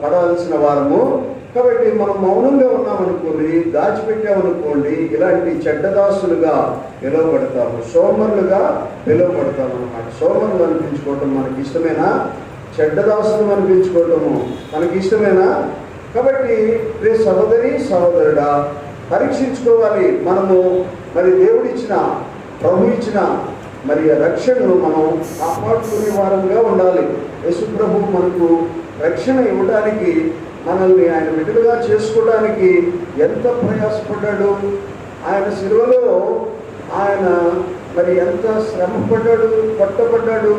పడాల్సిన వారము. కాబట్టి మనం మౌనంగా ఉన్నామనుకోండి, దాచిపెట్టామనుకోండి, ఇలాంటి చెడ్డదాసులుగా పిలువబడతాము, సోమరులుగా పిలువబడతాము అన్నమాట. సోమరులు అనిపించుకోవటం మనకి ఇష్టమేనా? చెడ్డదాసులు అనిపించుకోవటము మనకి ఇష్టమేనా? కాబట్టి సహోదరి సహోదరుడా, పరీక్షించుకోవాలి. మనము మరి దేవుడిచ్చిన, ప్రభు ఇచ్చిన మరి రక్షణను మనం కాపాడుకునే వారంగా ఉండాలి. యేసు ప్రభు మనకు రక్షణ ఇవ్వడానికి, మనల్ని ఆయన బిడ్డలుగా చేసుకోవడానికి ఎంత ప్రయాసపడ్డాడు. ఆయన శిలువలో ఆయన మరి ఎంత శ్రమపడ్డాడు, కొట్టబడ్డాడు.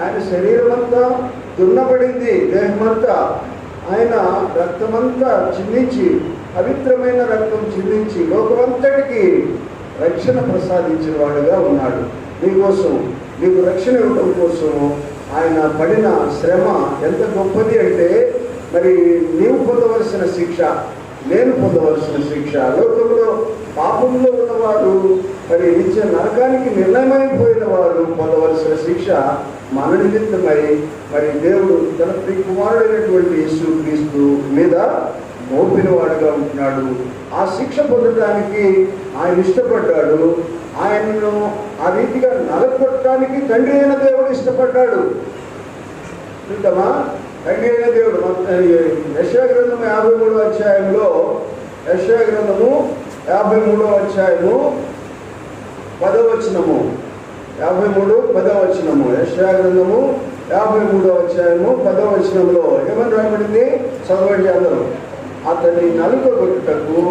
ఆయన శరీరం అంతా దున్నబడింది, దేహమంతా. ఆయన రక్తమంతా చిందించి, పవిత్రమైన రక్తం చిందించి లోకమంతటికి రక్షణ ప్రసాదించిన వాడుగా ఉన్నాడు. నీకోసం, నీకు రక్షణ ఇవ్వడం కోసం ఆయన పడిన శ్రమ ఎంత గొప్పది అంటే, మరి నీవు పొందవలసిన శిక్ష, నేను పొందవలసిన శిక్ష, లోకంలో పాపంలో ఉన్నవారు, మరి నిత్య నరకానికి నిర్ణయమైపోయిన వారు పొందవలసిన శిక్ష మన నిమిత్తమై మరి దేవుడు తన ప్రియ కుమారుడైనటువంటి యేసుక్రీస్తు మీద మోపిన వాడుగా ఉంటున్నాడు. ఆ శిక్ష పొందడానికి ఆయన ఇష్టపడ్డాడు. ఆయనను ఆ రీతిగా నలగొట్టడానికి తండ్రి అయిన దేవుడు ఇష్టపడ్డాడు. చూద్దామా? తండ్రి అయిన దేవుడు యెషయా గ్రంథము 53వ అధ్యాయంలో, యెషయా గ్రంథము 53వ అధ్యాయము 10వ వచనము, 10వ వచనము, యెషయా గ్రంథము 53వ అధ్యాయము 10వ వచనంలో ఏమని రాయబడింది? చదవండి అందరూ. అతన్ని నలుగొట్టుటకు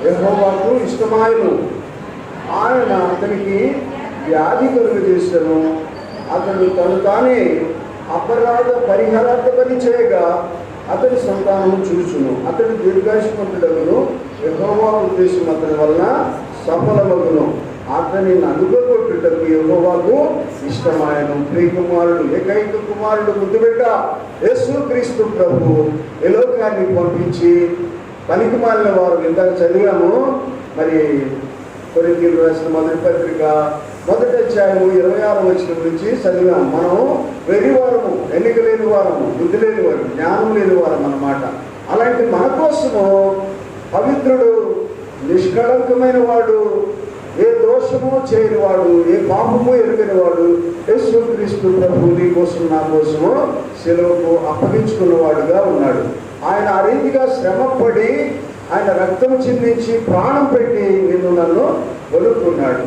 యెహోవాకు ఇష్టమాయను, ఆయన అతనికి వ్యాధి కలుగు చేసను, అతను తను తానే అపరాధ పరిహారార్థ పని చేయగా అతని సంతానము చూచును, అతడు దీర్ఘాయుష్మంతుడగును, యెహోవా ఉద్దేశం అతని వలన సఫలమగును, అతని నలుగొట్టుటకు యెహోవాకు ఇష్టమాయను. ప్రియకుమారుడు, ఏకైక కుమారుడు, ముద్దుబిడ్డ యేసుక్రీస్తు ప్రభు ఈ లోకాన్ని పంపించి పనికి మాలిన వారు ఇందాక చదివాము. మరి కొరింథీయులకు రాసిన మొదటి పత్రిక 1వ అధ్యాయము 26వ వచనం నుంచి చదివాము. మనం వెర్రివారము, ఎన్నిక లేని వారము, బుద్ధి లేని వారు, జ్ఞానం లేని వారం అన్నమాట. అలాంటి మన కోసము పవిత్రుడు, నిష్కళంకమైన వాడు, ఏ దోషము చేయని వాడు, ఏ పాపము ఎరుగని వాడు యేసుక్రీస్తు ప్రభు నీ కోసం, నా కోసము శిలువకు అప్పగించుకున్నవాడుగా ఉన్నాడు. ఆయన ఆ రీతిగా శ్రమపడి, ఆయన రక్తం చిందించి, ప్రాణం పెట్టి నిన్ను నన్ను కొనుక్కున్నాడు.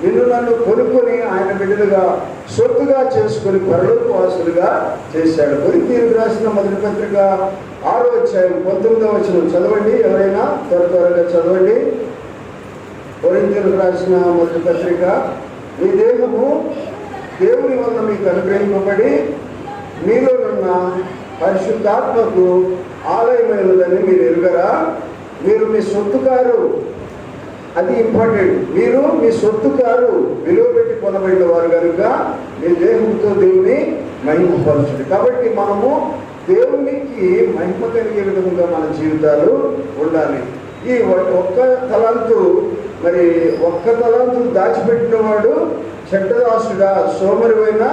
నిన్ను నన్ను కొనుక్కొని ఆయన బిడ్డలుగా, సొత్తుగా చేసుకొని పరలోక వాసులుగా చేశాడు. కొరింథీయులకు రాసిన మొదటి పత్రిక 6వ అధ్యాయం 19వ వచనం చదవండి. ఎవరైనా త్వరగా చదవండి. కొరింథీయులకు రాసిన మొదటి పత్రిక, మీ దేహము దేవుని వల్ల మీకు అనుగ్రహింపబడి మీలోనున్న పరిశుద్ధాత్మకు ఆలయమైనదని మీరు ఎరుగరా? మీరు మీ సొత్తు కారు, అది ఇంపార్టెంట్. మీరు మీ సొత్తు కారు, విలువ పెట్టి కొనబడిన వారు కనుక మీ దేహంతో దేవుని మహిమపరచుడు. కాబట్టి మనము దేవునికి మహిమ కలిగే విధంగా మన జీవితాలు ఉండాలి. ఈ ఒక్క తలాంతు, మరి ఒక్క తలాంతు దాచిపెట్టిన వాడు చెడ్డదాసుడా, సోమరివైన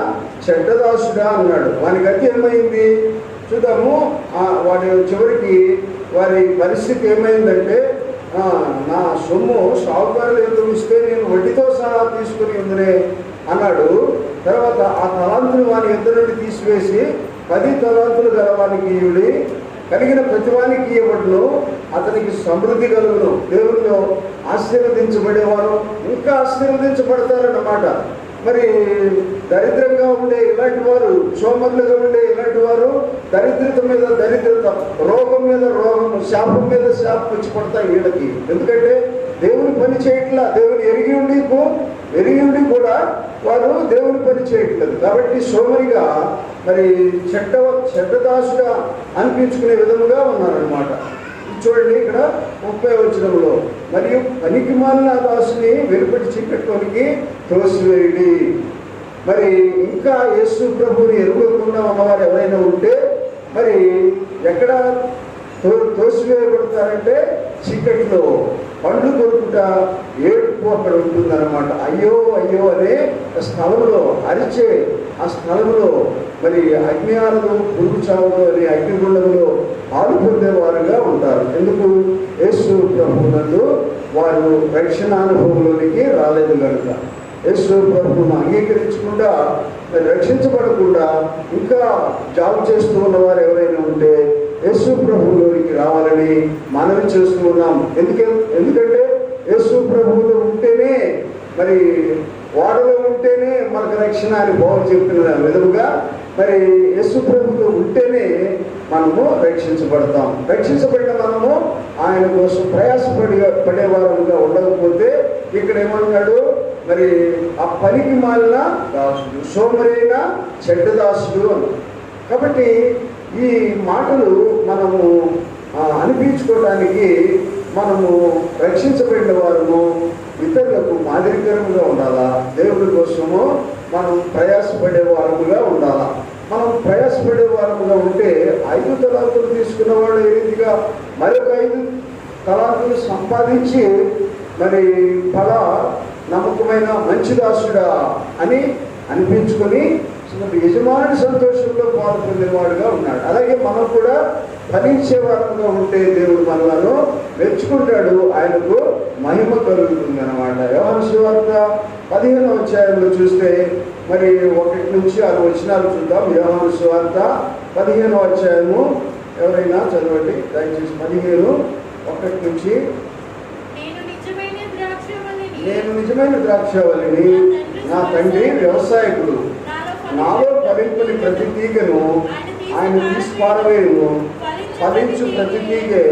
చెడ్డదాసుడా అన్నాడు. వాని గతి ఏమైంది చూద్దాము. వాడి చివరికి వారి పరిస్థితి ఏమైందంటే, నా సొమ్ము సావుకారులు ఎందుకు ఇస్తే నేను వడ్డీతో సహా తీసుకుని ఉందినే అన్నాడు. తర్వాత ఆ తలాంతులు వాని ఇద్దరు నుండి తీసివేసి 10 తలాంతులు గల వానికి ఇవిడి, కలిగిన ప్రతివానికి ఇవ్వబడును, అతనికి సమృద్ధి కలుగును. దేవుల్లో ఆశీర్వదించబడేవారు ఇంకా ఆశీర్వదించబడతారన్నమాట. మరి దరిద్రంగా ఉండే ఇలాంటి వారు, సోమరులుగా ఉండే ఇలాంటి వారు దరిద్రత మీద దరిద్రత, రోగం మీద రోగం, శాపం మీద శాపం వచ్చి పడతాయి వీళ్ళకి. ఎందుకంటే దేవుని పని చేయట్లా, దేవుని ఎరిగి ఉండి కూడా వారు దేవుని పని చేయట్లేదు. కాబట్టి సోమరిగా మరి చెడ్డదాసుగా అనిపించుకునే విధముగా ఉన్నారనమాట. చూడండి ఇక్కడ 30వ వచనంలో, మరియు పనికిమాలిన దాసుని వెలుపటి చీకట్లోనికి త్రోసివేయుడి. మరి ఇంకా యేసు ప్రభువుని ఎరుగకుండా ఉన్నవారు ఎవరైనా ఉంటే మరి ఎక్కడ తోసివేయబడతారంటే చీకటిలో. పండ్లు కొరుకుట, ఏడుపు అక్కడ ఉంటుందన్నమాట. అయ్యో అయ్యో అనే స్థలంలో, అరిచే ఆ స్థలంలో మరి అజ్ఞానులు, పురుగు చావులు అనే అగ్నిగుండంలో పాలు పొందేవారుగా ఉంటారు. ఎందుకు? యేసు ప్రభువునందు వారు రక్షణ అనుభవంలోనికి రాలేదు కనుక. యేసు ప్రభువును అంగీకరించకుండా, రక్షించబడకుండా ఇంకా జాబ్ చేస్తూ ఉన్నవారు ఎవరైనా ఉంటే యేసు ప్రభువులోనికి రావాలని మనవి చేస్తూ ఉన్నాం. ఎందుకంటే యేసు ప్రభువులో ఉంటేనే, మరి వాడలో ఉంటేనే మనకు రక్షణ అని బాగు చెప్పిన విధముగా మరి యేసు ప్రభువులో ఉంటేనే మనము రక్షించబడతాం. రక్షించబడిన మనము ఆయన కోసం పడేవారుగా ఉండకపోతే ఇక్కడ ఏమన్నాడు? మరి ఆ పనికి మాలిన దాసుడు, సోమరైన చెడ్డదాసుడు అని. కాబట్టి ఈ మాటలు మనము అనిపించుకోవడానికి మనము రక్షించబడిన వారము ఇతరులకు మాదిరికరంగా ఉండాలా. దేవుడి కోసము మనం ప్రయాసపడే వారముగా ఉండాలా. మనం ప్రయాసపడే వారముగా ఉంటే 5 తలాంతులు తీసుకున్న వాళ్ళు ఏ రీతిగా మరొక 5 తలాంతులు సంపాదించి మరి ఫలా నమ్మకమైన మంచి దాసుడా అని అనిపించుకొని యజమాని సంతోషంలో పాల్పొందేవాడుగా ఉన్నాడు. అలాగే మనం కూడా ఫలించే వారంగా ఉంటే దేవుడు మనలను మెచ్చుకుంటాడు, ఆయనకు మహిమ కలుగుతుంది అన్నమాట. యోహాను సువార్త 15వ అధ్యాయంలో చూస్తే మరి 1 నుంచి 6 వచనాలు చూద్దాం. యోహాను సువార్త 15వ అధ్యాయము ఎవరైనా చదవండి దయచేసి. 15:1 నుంచి, నేను నిజమైన ద్రాక్షవల్లిని, నా తండ్రి వ్యవసాయకుడు. నాలో ఫలింపని ప్రతి తీగను ఆయన తీసి పారవేయును. ఫలించు ప్రతి తీగే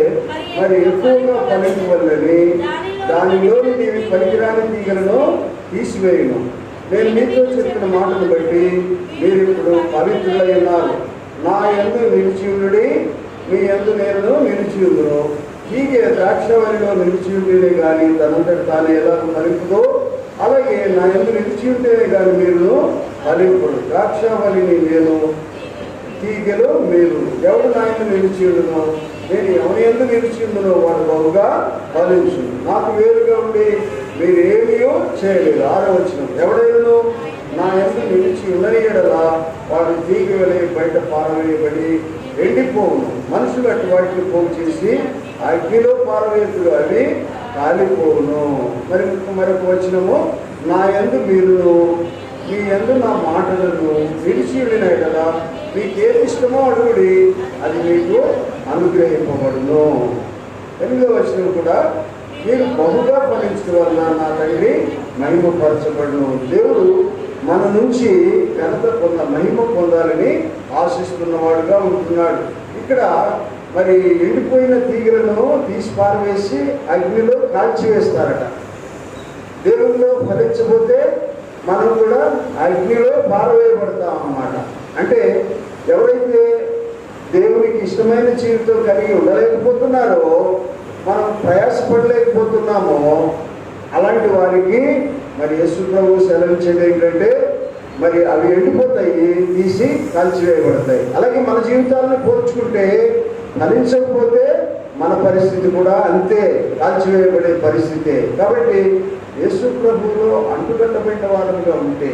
మరి ఎక్కువగా ఫలించవల్లని దానిలోని నీవి పనికిరాని తీగలను తీసివేయును. నేను మీతో చెప్పిన మాటను బట్టి మీరు ఇప్పుడు పవిత్రులై ఉన్నారు. నా యందు నిలిచి ఉండుడి, మీ యందు నేను నిలిచి ఉండును. తీగే ద్రాక్షవల్లిలో నిలిచి ఉంటేనే కానీ తనంతటి తాను ఎలా ఫలింపుదో, అలాగే నా యందు నిలిచి ఉంటేనే కానీ మీరు ఫలింపుడు. ద్రాక్షవల్లిని నేను, తీగలు మీరు. ఎవడు నా యందు నిలిచి ఉండునో, నేను ఎవరి యందు నిలిచి ఉండునో వాడు బహుగా ఫలించు. నాకు వేరుగా ఉండి మీరు ఏమీ చేయలేదు. 6వ వచనం, ఎవడైనా నా యందు నిలిచి ఉండని యెడల వాడు తీగ వలె బయట పారవేయబడి ఎండిపోవును. మనుషులు అటు వాటిని పోగు చేసి అగ్నిలో పారవేతులు, అవి కాలిపోవును. మరొక వచనము, నా యందు మీరును, మీ యందు నా మాటలను విడిచి ఉండినాయి కదా, మీకు ఏది ఇష్టమో అడుగుడి, అది మీకు అనుగ్రహింపబడును. 8వ వచనం కూడా, మీరు బహుగా ఫలించడం వలన నా తండ్రి మహిమపరచబడును. దేవుడు మన నుంచి ఘనత మహిమ పొందాలని ఆశిస్తున్నవాడుగా ఉంటున్నాడు. ఇక్కడ మరి ఎండిపోయిన తీగలను తీసి పారవేసి అగ్నిలో కాల్చివేస్తారట. దేవుల్లో ఫలించబోతే మనం కూడా అగ్నిలో పారవేయబడతాం అన్నమాట. అంటే ఎవరైతే దేవునికి ఇష్టమైన జీవితం కలిగి ఉండలేకపోతున్నారో, మనం ప్రయాసపడలేకపోతున్నామో, అలాంటి వారికి మరి యేసు ప్రభువు సెలవించేది ఏంటంటే మరి అవి ఎండిపోతాయి, తీసి కాల్చివేయబడతాయి. అలాగే మన జీవితాలను పోల్చుకుంటే ఫలించకపోతే మన పరిస్థితి కూడా అంతే, కాల్చివేయబడే పరిస్థితే. కాబట్టి యేసు ప్రభువులో అంటుకట్టబడిన వారముగా ఉంటే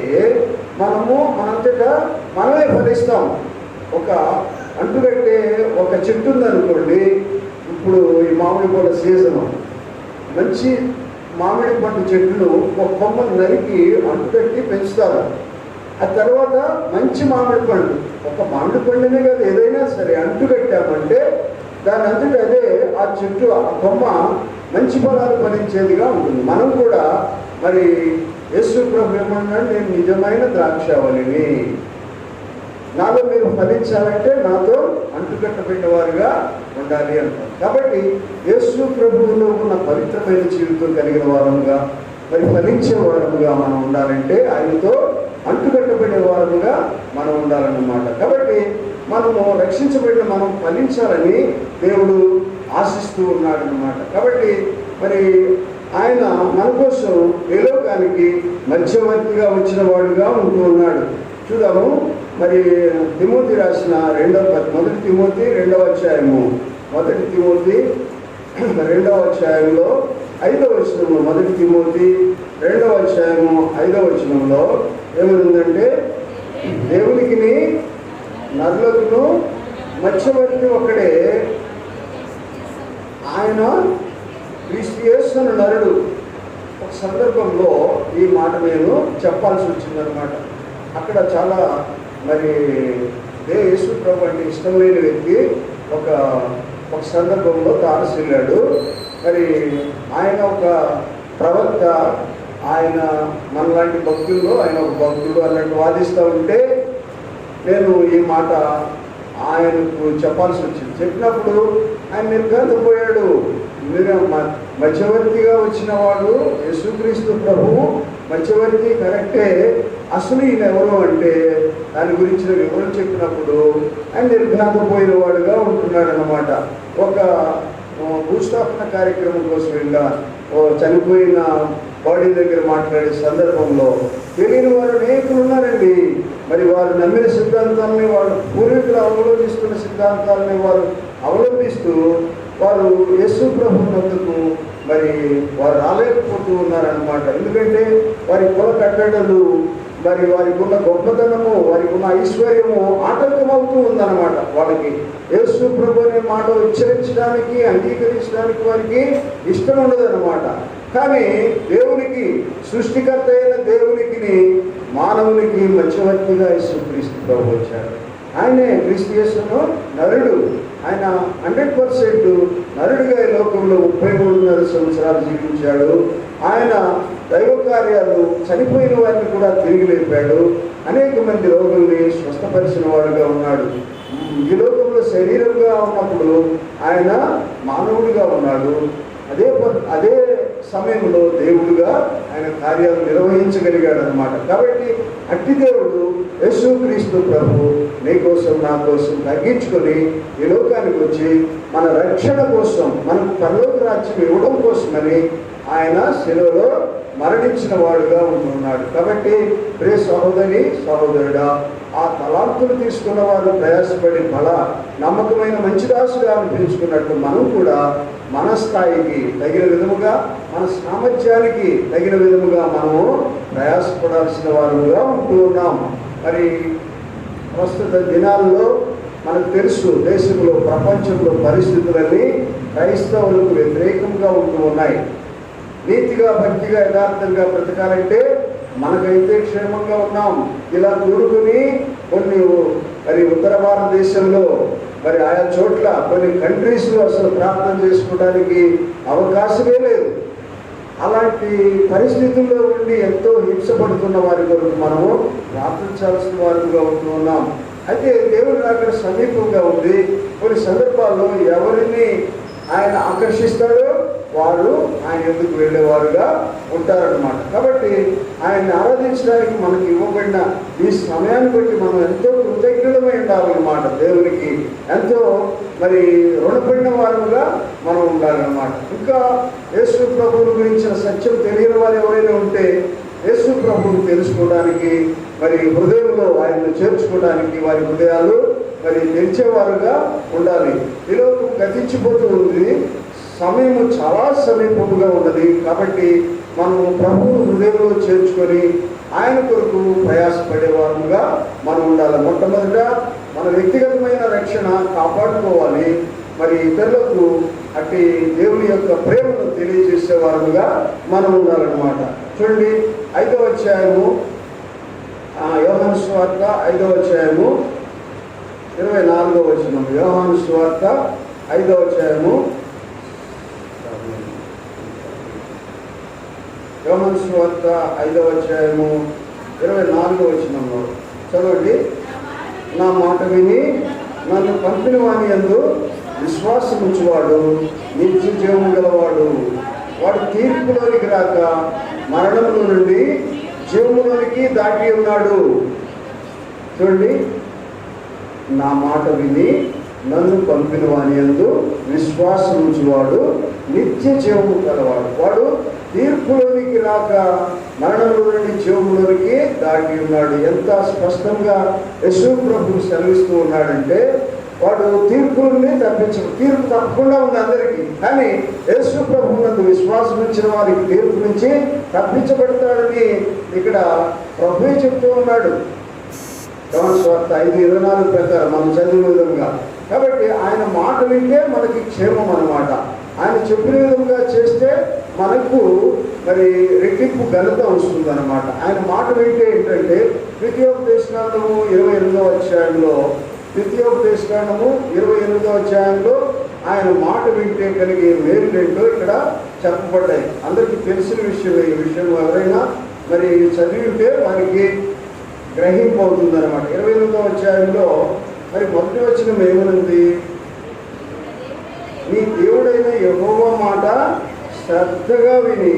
మనంతటా మనమే ఫలిస్తాం. ఒక అంటుకట్టే ఒక చెట్టు ఉందనుకోండి, ఇప్పుడు ఈ మామిడి పండ్ల సీజను, మంచి మామిడి పండు చెట్టును ఒక కొమ్మను నరికి అంటుకట్టి పెంచుతారు. ఆ తర్వాత మంచి మామిడి పండు, ఒక మామిడి పండునే కాదు ఏదైనా సరే అంటుకట్టామంటే దాని అంతటి అదే ఆ చెట్టు, ఆ కొమ్మ మంచి ఫలాలు ఫలించేదిగా ఉంటుంది. మనం కూడా మరి యేసు ప్రభు ఏమన్నాడు, నేను నిజమైన ద్రాక్షావళిని, నాలో మీరు ఫలించాలంటే నాతో అంటుకట్టబెట్టేవారుగా ఉండాలి అంటారు. కాబట్టి యేసు ప్రభువులో ఉన్న పవిత్రమైన జీవితం కలిగిన వారముగా, మరి ఫలించే వారముగా మనం ఉండాలంటే ఆయనతో అంటుకట్టబడే వారముగా మనం ఉండాలన్నమాట. కాబట్టి మనము రక్షించబడిన మనం ఫలించాలని దేవుడు ఆశిస్తూ ఉన్నాడు అన్నమాట. కాబట్టి మరి ఆయన మన కోసం ఈ లోకానికి మధ్యవర్తిగా వచ్చిన వాడుగా ఉంటూ ఉన్నాడు. చూద్దాము. మరి తిమోతి రాసిన మొదటి తిమోతి 2వ అధ్యాయము, మొదటి తిమోతి 2వ అధ్యాయంలో 5వ వచనంలో, మొదటి తిమోతి 2వ అధ్యాయము 5వ వచనంలో ఏమనుందంటే, దేవునికిని నరులకును మధ్యవర్తి ఒకడే, ఆయన క్రీస్తు యేసు అను నరుడు. ఒక సందర్భంలో ఈ మాట నేను చెప్పాల్సి వచ్చిందనమాట. అక్కడ చాలా మరి యేసు ప్రభు అంటే ఇష్టం లేని వ్యక్తి ఒక సందర్భంలో తారసిల్లాడు. మరి ఆయన ఒక ప్రవక్త, ఆయన మనలాంటి భక్తుల్లో ఆయన ఒక భక్తుడు అన్నట్టు వాదిస్తూ ఉంటే నేను ఈ మాట ఆయనకు చెప్పాల్సి వచ్చింది. చెప్పినప్పుడు ఆయన నిర్ఘాంతపోయాడు. మధ్యవర్తిగా వచ్చిన వాడు యేసుక్రీస్తు ప్రభువు మధ్యవర్తి కరెక్టే, అసలు ఈయన ఎవరు అంటే దాని గురించిన వివరం చెప్పినప్పుడు ఆయన నిర్ఘాంతపోయిన వాడుగా ఉంటున్నాడు అన్నమాట. ఒక భూస్థాపన కార్యక్రమం కోసం వెళ్ళా చనిపోయిన బాడీ దగ్గర మాట్లాడే సందర్భంలో తెలియని వారు అనేకులు ఉన్నారండి. మరి వారు నమ్మిన సిద్ధాంతాలని, వారు పూర్వీకులు అవలంబిస్తున్న సిద్ధాంతాలని వారు అవలంబిస్తూ వారు యేసు ప్రభువునందుకు మరి వారు రాలేకపోతూ ఉన్నారన్నమాట. ఎందుకంటే వారి కుల కట్టడలు, మరి వారికి ఉన్న గొప్పతనము, వారికి ఉన్న ఐశ్వర్యము ఆటంకం అవుతూ ఉందన్నమాట. వాళ్ళకి యేసు ప్రభు అనే మాట ఉచ్చరించడానికి, అంగీకరించడానికి వారికి ఇష్టం ఉండదన్నమాట. కానీ దేవునికి, సృష్టికర్త అయిన దేవునికి మానవునికి మధ్యవర్తిగా యేసుక్రీస్తు ప్రభు వచ్చాడు. ఆయనే క్రీస్తు యేసును నరుడు. ఆయన 100% నరుడిగా ఈ లోకంలో 33.5 సంవత్సరాలు జీవించాడు. ఆయన దైవ కార్యాలు, చనిపోయిన వారిని కూడా తిరిగి లేపాడు. అనేక మంది రోగుల్ని స్వస్థపరిచిన వాడుగా ఉన్నాడు. ఈ లోకంలో శరీరంగా ఉన్నప్పుడు ఆయన మానవుడిగా ఉన్నాడు. అదే సమయంలో దేవుడుగా ఆయన కార్యాలు నిర్వహించగలిగాడు అన్నమాట. కాబట్టి అట్టి దేవుడు యేసుక్రీస్తు ప్రభు నీ కోసం, నా కోసం తగ్గించుకొని ఈ లోకానికి వచ్చి మన రక్షణ కోసం, మనకు పరలోక రాజ్యం ఇవ్వడం కోసమని ఆయన శిలువలో మరణించిన వాడుగా ఉంటున్నాడు. కాబట్టి ప్రియ సహోదరి, సహోదరుడా, ఆ తలాంతులు తీసుకున్న వారు ప్రయాసపడి నమ్మకమైన మంచి దాసుగా అనిపించుకున్నట్టు మనం కూడా మన స్థాయికి తగిన విధముగా, మన సామర్థ్యానికి తగిన విధముగా మనము ప్రయాసపడాల్సిన వారుగా ఉంటూ ఉన్నాం. మరి ప్రస్తుత దినాల్లో మనకు తెలుసు, దేశంలో, ప్రపంచంలో పరిస్థితులన్నీ క్రైస్తవులకు వ్యతిరేకంగా ఉంటూ ఉన్నాయి. నీతిగా, భక్తిగా, యథార్థంగా బ్రతకాలంటే మనకైతే క్షేమంగా ఉన్నాం. ఇలా కూరుకుని కొన్ని మరి ఉత్తర భారతదేశంలో మరి ఆయా చోట్ల కొన్ని కంట్రీస్లో అసలు ప్రార్థన చేసుకోవడానికి అవకాశమే లేదు. అలాంటి పరిస్థితుల్లో ఉండి ఎంతో హింసపడుతున్న వారి కొరకు మనము ప్రార్థించాల్సిన వారుగా ఉంటూ ఉన్నాం. అయితే దేవుడు అక్కడ సమీపంగా ఉంది. కొన్ని సందర్భాల్లో ఎవరిని ఆయన ఆకర్షిస్తాడో వారు ఆయన ఎందుకు వెళ్ళేవారుగా ఉంటారన్నమాట. కాబట్టి ఆయన్ని ఆరాధించడానికి మనకి ఇవ్వబడిన ఈ సమయాన్ని బట్టి మనం ఎంతో కృతజ్ఞులమై ఉండాలన్నమాట. దేవునికి ఎంతో మరి రుణపడిన వారుగా మనం ఉండాలన్నమాట. ఇంకా యేసు ప్రభువుని గురించిన సత్యం తెలియని వారు ఎవరైనా ఉంటే యేసు ప్రభువుని తెలుసుకోవడానికి, మరి హృదయంలో ఆయన్ని చేర్చుకోవడానికి వారి హృదయాలు మరి తెరిచేవారుగా ఉండాలి. ఈ లోకం గతించిపోతూ ఉంది, సమయము చాలా సమీపముగా ఉన్నది. కాబట్టి మనము ప్రభువు హృదయంలో చేర్చుకొని ఆయన కొరకు ప్రయాసపడేవారుగా మనం ఉండాలి. మొట్టమొదట మన వ్యక్తిగతమైన రక్షణ కాపాడుకోవాలి. మరి ఇతరులకు అట్టి దేవుని యొక్క ప్రేమను తెలియజేసేవారుగా మనం ఉండాలన్నమాట. చూడండి, 5వ అధ్యాయము, యోహాను సువార్త 5వ అధ్యాయము 24వ వచనం. యోహాను సువార్త 5వ అధ్యాయము యోహాను సువార్త 5వ అధ్యాయము 24వ వచనంలో చదవండి. నా మాట విని నన్ను పంపిన వాని యందు విశ్వాసం ఉంచువాడు నిత్య జీవము గలవాడు, వాడు తీర్పులోనికి రాక మరణంలో నుండి జీవములోనికి దాటి ఉన్నాడు. చూడండి, నా మాట విని నన్ను పంపిన వాని యందు విశ్వాసం ఉంచువాడు నిత్య జీవము గలవాడు, వాడు తీర్పులోనికి రాక మరణంలో నుండి జీవములోనికి దాటి ఉన్నాడు. ఎంత స్పష్టంగా యేసు ప్రభువు సెలవిస్తూ ఉన్నాడంటే, వాడు తీర్పు నుండి తీర్పు తప్పకుండా ఉంది అందరికీ. కానీ యేసు ప్రభువు నందు విశ్వాసం ఉంచిన వారికి తీర్పు నుంచి తప్పించబడతాడని ఇక్కడ ప్రభువే చెప్తూ ఉన్నాడు. యోహాను సువార్త 5:24 ప్రకారం మనం చదివిన విధంగా. కాబట్టి ఆయన మాట వింటే మనకి క్షేమం అన్నమాట. ఆయన చెప్పిన విధంగా చేస్తే మనకు మరి రెట్టింపు ఘనత వస్తుంది అన్నమాట. ఆయన మాట వింటే ఏంటంటే ద్వితీయోపదేశకాండము 28వ అధ్యాయంలో ఆయన మాట వింటే కలిగే మేలులేంటో ఇక్కడ చెప్పబడ్డాయి. అందరికీ తెలిసిన విషయమే. ఈ విషయం ఎవరైనా మరి చదివి ఉంటే వారికి గ్రహింపు అవుతుంది అనమాట. 28వ అధ్యాయంలో మరి మొదటి వచనం ఏమనుంది? నీ దేవుడైన యెహోవా మాట శ్రద్ధగా విని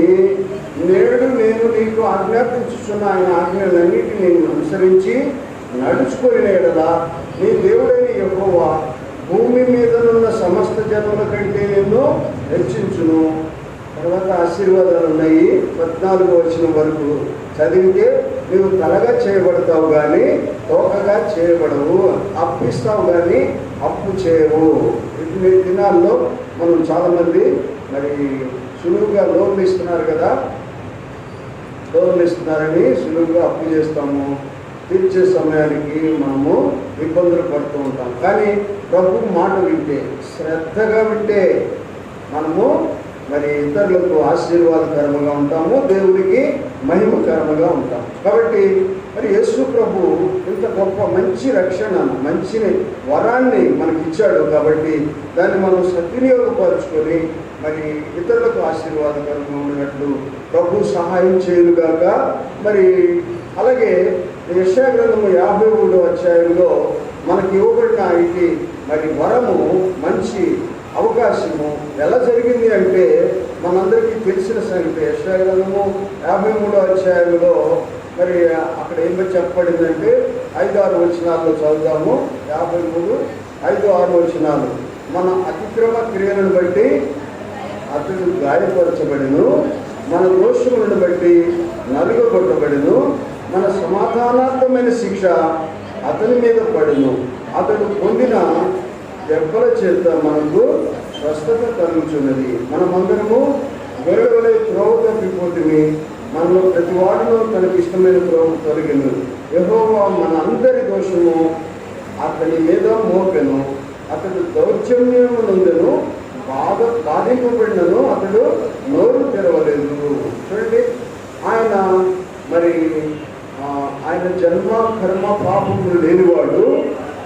నేడు నేను నీకు ఆజ్ఞాపించుచున్న ఆయన ఆజ్ఞలన్నిటిని అనుసరించి నడుచుకుని ఎడల నీ దేవుడైన యెహోవా భూమి మీదనున్న సమస్త జనుల కంటే నిన్ను హెచ్చించును. తర్వాత ఆశీర్వాదాలు ఉన్నాయి. 14వ వచనం వరకు చదివితే, నీవు తలగా చేయబడతావు కానీ తోకగా చేయబడవు, అప్పిస్తావు కానీ అప్పు చేయవు. ఈ దినాల్లో మనం చాలామంది మరి సులువుగా లోన్లు ఇస్తున్నారు కదా, లోన్లు ఇస్తున్నారని సులువుగా అప్పు చేస్తాము. తీర్చే సమయానికి మనము ఇబ్బందులు పడుతూ ఉంటాం. కానీ ప్రభు మాట వింటే, శ్రద్ధగా వింటే మనము మరి ఇతరులకు ఆశీర్వాదకరంగా ఉంటాము, దేవుడికి మహిమకరంగా ఉంటాం. కాబట్టి మరి యేసు ప్రభు ఇంత గొప్ప మంచి రక్షణ, మంచి వరాన్ని మనకి ఇచ్చాడు. కాబట్టి దాన్ని మనం సద్వినియోగపరుచుకొని మరి ఇతరులకు ఆశీర్వాదకరంగా ఉన్నట్లు ప్రభు సహాయం చేయనుగాక. మరి అలాగే యెషయా గ్రంథము 53వ అధ్యాయంలో మనకి ఇవ్వబడిన ఇది మరి వరము, మంచి అవకాశము ఎలా జరిగింది అంటే మనందరికీ తెలిసిన సంగతి. యెషయా గ్రంథము 53వ అధ్యాయంలో మరి అక్కడ ఏమో చెప్పబడిందంటే 5-6 వచనాల్లో చదువుదాము. 53, 5-6 వచనాలు. మన అతిక్రమ క్రియలను బట్టి అతడు గాయపరచబడిను, మన దోషములను బట్టి నలుగగొట్టబడిను, మన సమాధానార్థమైన శిక్ష అతని మీద పడును, అతడు పొందిన దెబ్బల చేత మనకు స్వస్థత కలుగుచున్నది. మనమందరము గొర్రెల త్రోవ తప్పిపోతుంది, మనలో ప్రతి వాడిలో తనకు ఇష్టమైన త్రోవ తొలగిను. యెహోవా మన అందరి దోషము అతని మీద మోపెను, అతడు దౌర్జన్యము నందెను, బాధింపబడినను అతడు నోరు తెరవలేదు. చూడండి, ఆయన మరి ఆయన జన్మ కర్మ పాపములు లేనివాడు.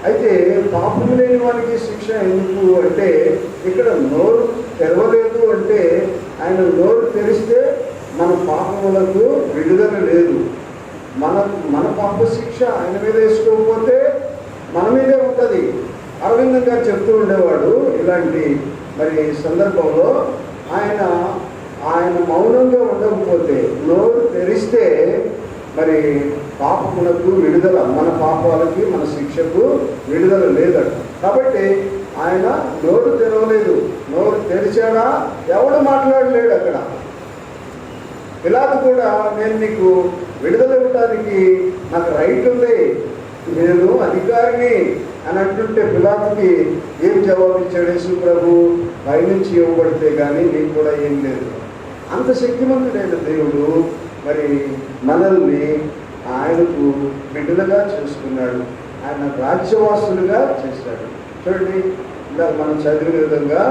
అయితే పాపము లేని వానికి శిక్ష ఎందుకు అంటే, ఇక్కడ నోరు తెరవలేదు అంటే ఆయన నోరు తెరిస్తే మన పాపములకు విడుదల లేదు. మన పాప శిక్ష ఆయన మీద వేసుకోకపోతే మన మీదే ఉంటుంది. అరవిందం గారు చెప్తూ ఉండేవాడు ఇలాంటి మరి సందర్భంలో, ఆయన మౌనంగా ఉండకపోతే, నోరు తెరిస్తే మరి పాపములకు విడుదల, మన పాపాలకి మన శిక్షకు విడుదల లేదట. కాబట్టి ఆయన నోరు తెరవలేదు. నోరు తెరిచాడా? ఎవడు మాట్లాడలేడు అక్కడ. పిలాతు కూడా నేను నీకు విడుదల ఇవ్వడానికి నాకు రైట్ ఉంది, నేను అధికారిని అని అంటుంటే పిలాతుకి ఏం జవాబు ఇచ్చాడు యేసు ప్రభు? పైనుంచి ఇవ్వబడితే కానీ నీకు కూడా ఏం లేదు. అంత శక్తివంతుడైన దేవుడు మరి మనల్ని ఆయనకు బిడ్డలుగా చేసుకున్నాడు, ఆయన రాజ్యవాసులుగా చేశాడు. చూడండి, ఇలా మనం చదివిన విధంగా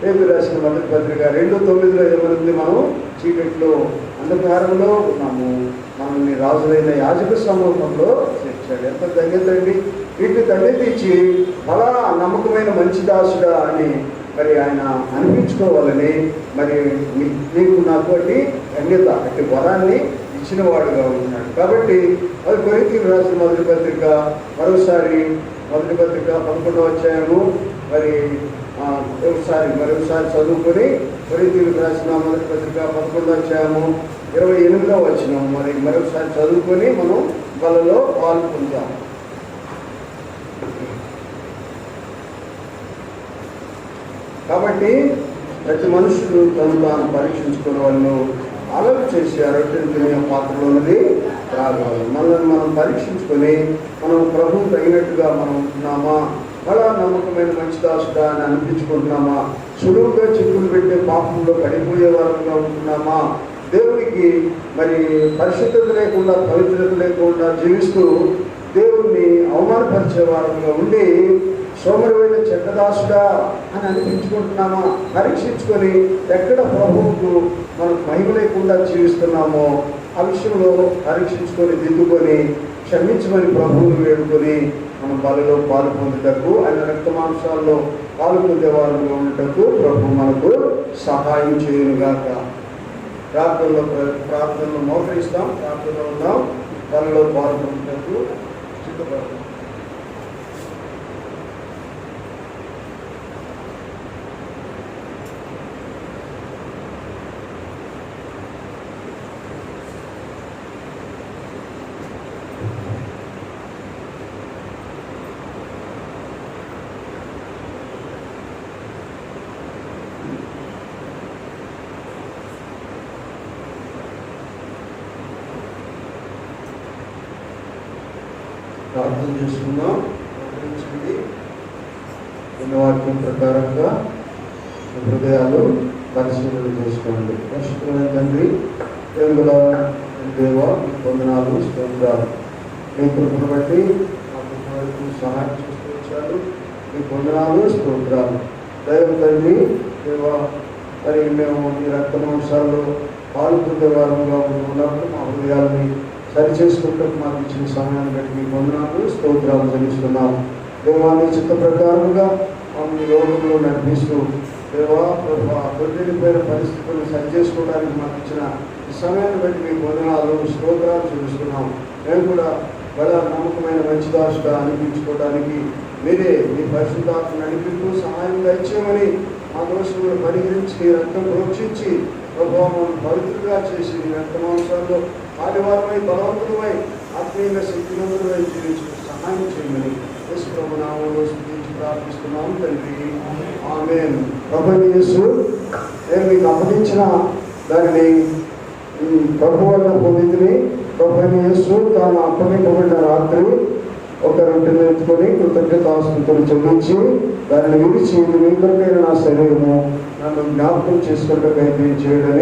పేతురు రాసిన మొదటి పత్రిక 2:9 ఏమనుంది? మనం చీకట్లో అంధకారంలో ఉన్నాము, మనల్ని రాజులైన యాజక సమూహంలో చేర్చాడు. ఎంత ధన్యత అండి! వీటిని తండ్రి తీర్చి అలా నమ్మకమైన మంచి దాసుడా అని మరి ఆయన అనిపించుకోవాలని మరి నీకు నాకు అట్టి అన్యత అట్టి వరాన్ని ఇచ్చిన వాడుగా ఉన్నాడు. కాబట్టి అది కొరింథీయులకు రాసిన మొదటి పత్రిక మొదటి పత్రిక 11వ అధ్యాయము మరొకసారి చదువుకొని, కొరింథీయులకు రాసిన మొదటి పత్రిక 11వ అధ్యాయము 28వ వచనం మరొకసారి చదువుకొని మనం వాళ్ళలో పాల్గొందాం. కాబట్టి ప్రతి మనుషులు తను తాను పరీక్షించుకునే వాళ్ళు ఆలోచన చేసి రొట్టెను తినే పాత్రలోనిది రాగాలి. మనల్ని మనం పరీక్షించుకొని మనం ప్రభువు తగినట్టుగా మనం ఉంటున్నామా, అలా నమ్మకమైన మంచి దాసుడా అని అనిపించుకుంటున్నామా, సులువుగా చిక్కులు పెట్టే పాపంలో పడిపోయే వారంగా ఉంటున్నామా, దేవునికి మరి పరిశుద్ధత లేకుండా పవిత్రత లేకుండా జీవిస్తూ దేవుణ్ణి అవమానపరిచే వారంగా ఉండి సోమరివైన చెడ్డదాసుడా అని అనిపించుకుంటున్నామా, పరీక్షించుకొని ఎక్కడ ప్రభువుకు మనకు మహిమ లేకుండా జీవిస్తున్నామో ఆ విషయంలో పరీక్షించుకొని దిద్దుకొని క్షమించమని ప్రభువుని వేడుకొని మనం బలలో పాలు పొందుటకు, ఆయన రక్తమాంసాల్లో పాలు పొందేవారుగా ఉండటకు ప్రభు మనకు సహాయం చేయునుగాక. ప్రార్థనలో మోకరిస్తాం, ప్రార్థనలో ఉన్నాం, బలలో పాలు పొందుటకు సిద్ధపడతాం. ప్రార్థన చేసుకుందాం. వాక్యం ప్రకారంగా హృదయాలు పరిశీలన చేసుకోండి. పరిశుద్ధమైన తండ్రి, దేవుల దేవ, వందనాలు, స్తోత్రాలు. మీ కృపను బట్టి మాకు సహాయం చేస్తూ వచ్చారు. మీ వందనాలు, స్తోత్రాలు. దైవ తండ్రి దేవ, మరి మేము ఈ రక్తమాంసాల్లో పాల్గొనే వారంగా ఉన్నప్పుడు మా హృదయాలని సరిచేసుకుంటూ మాకు ఇచ్చిన సమయాన్ని బట్టి మీ వందనాలు, స్తోత్రాలు చెల్లిస్తున్నాం. దేవాన్ని చిత్త ప్రకారంగా మమ్మల్ని లోకంలో నడిపిస్తూ దేవా దొరికిపోయిన పరిస్థితులను సరిచేసుకోవడానికి మాకు ఇచ్చిన ఈ సమయాన్ని బట్టి మీ వందనాలు, స్తోత్రాలు చెల్లిస్తున్నాం. మేము కూడా బల నమ్మకమైన మంచి దాసుగా అనిపించుకోవడానికి మీరే మీ పరిశుద్ధాత్మ నడిపిస్తూ సహాయం దయచేయమని మా దోషులను పరిహరించి రక్తం ప్రోక్షించి ప్రభావం పవిత్రంగా చేసి రక్తమాంసాల్లో ఆదివారమై బలవంతులమై ఆత్మీయంగా శక్తివంతులమై జీవించడం సహాయం చేయమని యేసు ప్రభు నామములో స్తుతించి ప్రార్థిస్తున్నాము తండ్రి, ఆమేన్. ప్రభువైన యేసు, నేను మీకు అప్పగించిన దానిని ప్రభు వల్ల పొందింది. ప్రభువైన యేసు తాను అప్పగింపబడిన రాత్రి ఒక రొట్టెను ఎత్తుకొని కృతజ్ఞతాస్తుతులు చెల్లించి దానిని విడిచి, ఇది మీ కొరకైన నా శరీరము, నన్ను జ్ఞాపకం చేసుకున్నట్టుగా చేయడని